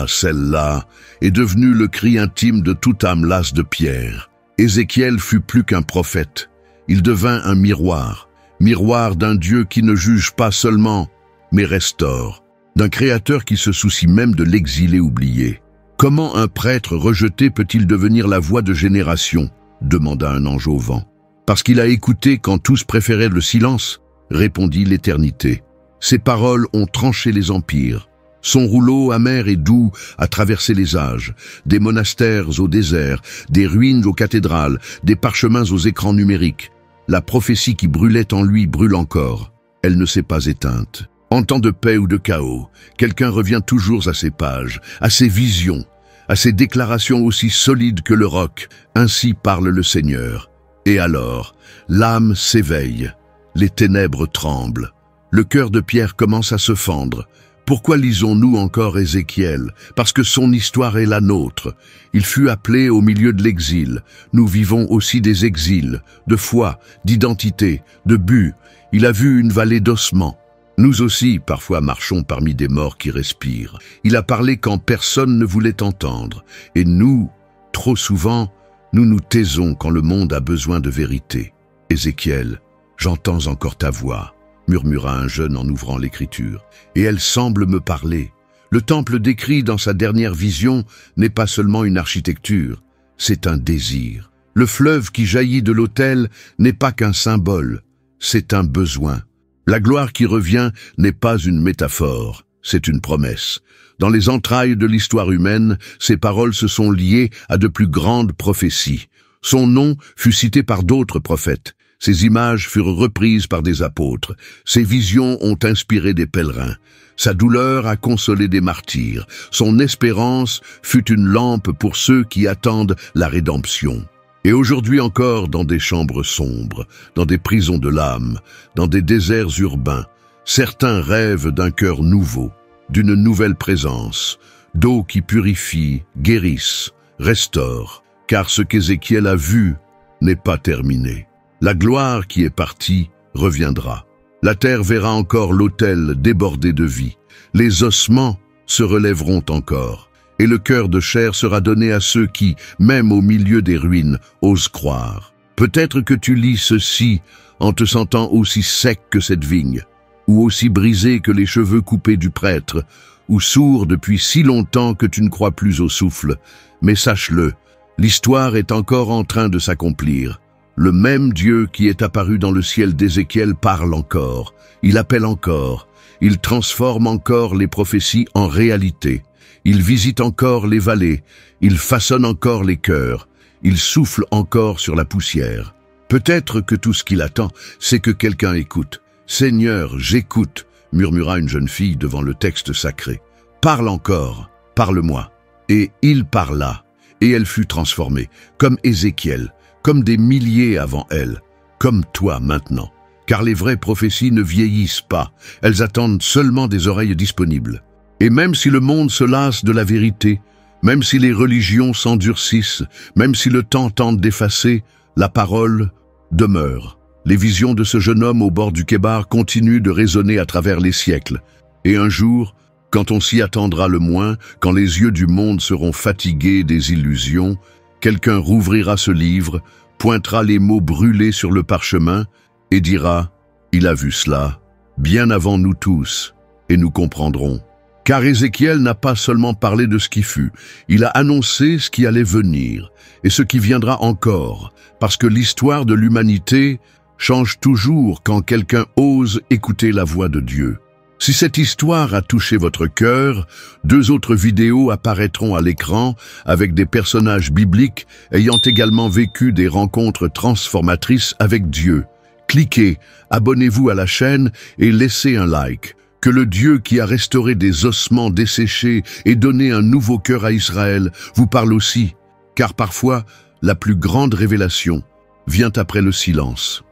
celle-là, est devenue le cri intime de toute âme lasse de pierre. Ézéchiel fut plus qu'un prophète. Il devint un miroir d'un Dieu qui ne juge pas seulement, mais restaure, d'un Créateur qui se soucie même de l'exilé oublié. Comment un prêtre rejeté peut-il devenir la voix de génération? Demanda un ange au vent. Parce qu'il a écouté quand tous préféraient le silence, répondit l'éternité. Ses paroles ont tranché les empires. Son rouleau amer et doux a traversé les âges, des monastères au désert, des ruines aux cathédrales, des parchemins aux écrans numériques. La prophétie qui brûlait en lui brûle encore. Elle ne s'est pas éteinte. En temps de paix ou de chaos, quelqu'un revient toujours à ses pages, à ses visions, à ses déclarations aussi solides que le roc. Ainsi parle le Seigneur. Et alors, l'âme s'éveille, les ténèbres tremblent. Le cœur de Pierre commence à se fendre. Pourquoi lisons-nous encore Ézéchiel? Parce que son histoire est la nôtre. Il fut appelé au milieu de l'exil. Nous vivons aussi des exils, de foi, d'identité, de but. Il a vu une vallée d'ossements. Nous aussi, parfois, marchons parmi des morts qui respirent. Il a parlé quand personne ne voulait entendre. Et nous, trop souvent, nous nous taisons quand le monde a besoin de vérité. Ézéchiel, j'entends encore ta voix, murmura un jeune en ouvrant l'écriture, et elle semble me parler. Le temple décrit dans sa dernière vision n'est pas seulement une architecture, c'est un désir. Le fleuve qui jaillit de l'autel n'est pas qu'un symbole, c'est un besoin. La gloire qui revient n'est pas une métaphore, c'est une promesse. Dans les entrailles de l'histoire humaine, ces paroles se sont liées à de plus grandes prophéties. Son nom fut cité par d'autres prophètes. Ses images furent reprises par des apôtres. Ses visions ont inspiré des pèlerins. Sa douleur a consolé des martyrs. Son espérance fut une lampe pour ceux qui attendent la rédemption. Et aujourd'hui encore, dans des chambres sombres, dans des prisons de l'âme, dans des déserts urbains, certains rêvent d'un cœur nouveau, d'une nouvelle présence, d'eau qui purifie, guérisse, restaure, car ce qu'Ézéchiel a vu n'est pas terminé. La gloire qui est partie reviendra. La terre verra encore l'autel débordé de vie. Les ossements se relèveront encore. Et le cœur de chair sera donné à ceux qui, même au milieu des ruines, osent croire. Peut-être que tu lis ceci en te sentant aussi sec que cette vigne, ou aussi brisé que les cheveux coupés du prêtre, ou sourd depuis si longtemps que tu ne crois plus au souffle. Mais sache-le, l'histoire est encore en train de s'accomplir. Le même Dieu qui est apparu dans le ciel d'Ézéchiel parle encore, il appelle encore, il transforme encore les prophéties en réalité, il visite encore les vallées, il façonne encore les cœurs, il souffle encore sur la poussière. Peut-être que tout ce qu'il attend, c'est que quelqu'un écoute. « Seigneur, j'écoute », murmura une jeune fille devant le texte sacré. « Parle encore, parle-moi. » Et il parla, et elle fut transformée, comme Ézéchiel, comme des milliers avant elle, comme toi maintenant. Car les vraies prophéties ne vieillissent pas, elles attendent seulement des oreilles disponibles. Et même si le monde se lasse de la vérité, même si les religions s'endurcissent, même si le temps tente d'effacer, la parole demeure. Les visions de ce jeune homme au bord du Kébar continuent de résonner à travers les siècles. Et un jour, quand on s'y attendra le moins, quand les yeux du monde seront fatigués des illusions, quelqu'un rouvrira ce livre, pointera les mots brûlés sur le parchemin et dira « Il a vu cela, bien avant nous tous, et nous comprendrons. » Car Ézéchiel n'a pas seulement parlé de ce qui fut, il a annoncé ce qui allait venir, et ce qui viendra encore, parce que l'histoire de l'humanité change toujours quand quelqu'un ose écouter la voix de Dieu. Si cette histoire a touché votre cœur, 2 autres vidéos apparaîtront à l'écran avec des personnages bibliques ayant également vécu des rencontres transformatrices avec Dieu. Cliquez, abonnez-vous à la chaîne et laissez un like. Que le Dieu qui a restauré des ossements desséchés et donné un nouveau cœur à Israël vous parle aussi, car parfois la plus grande révélation vient après le silence.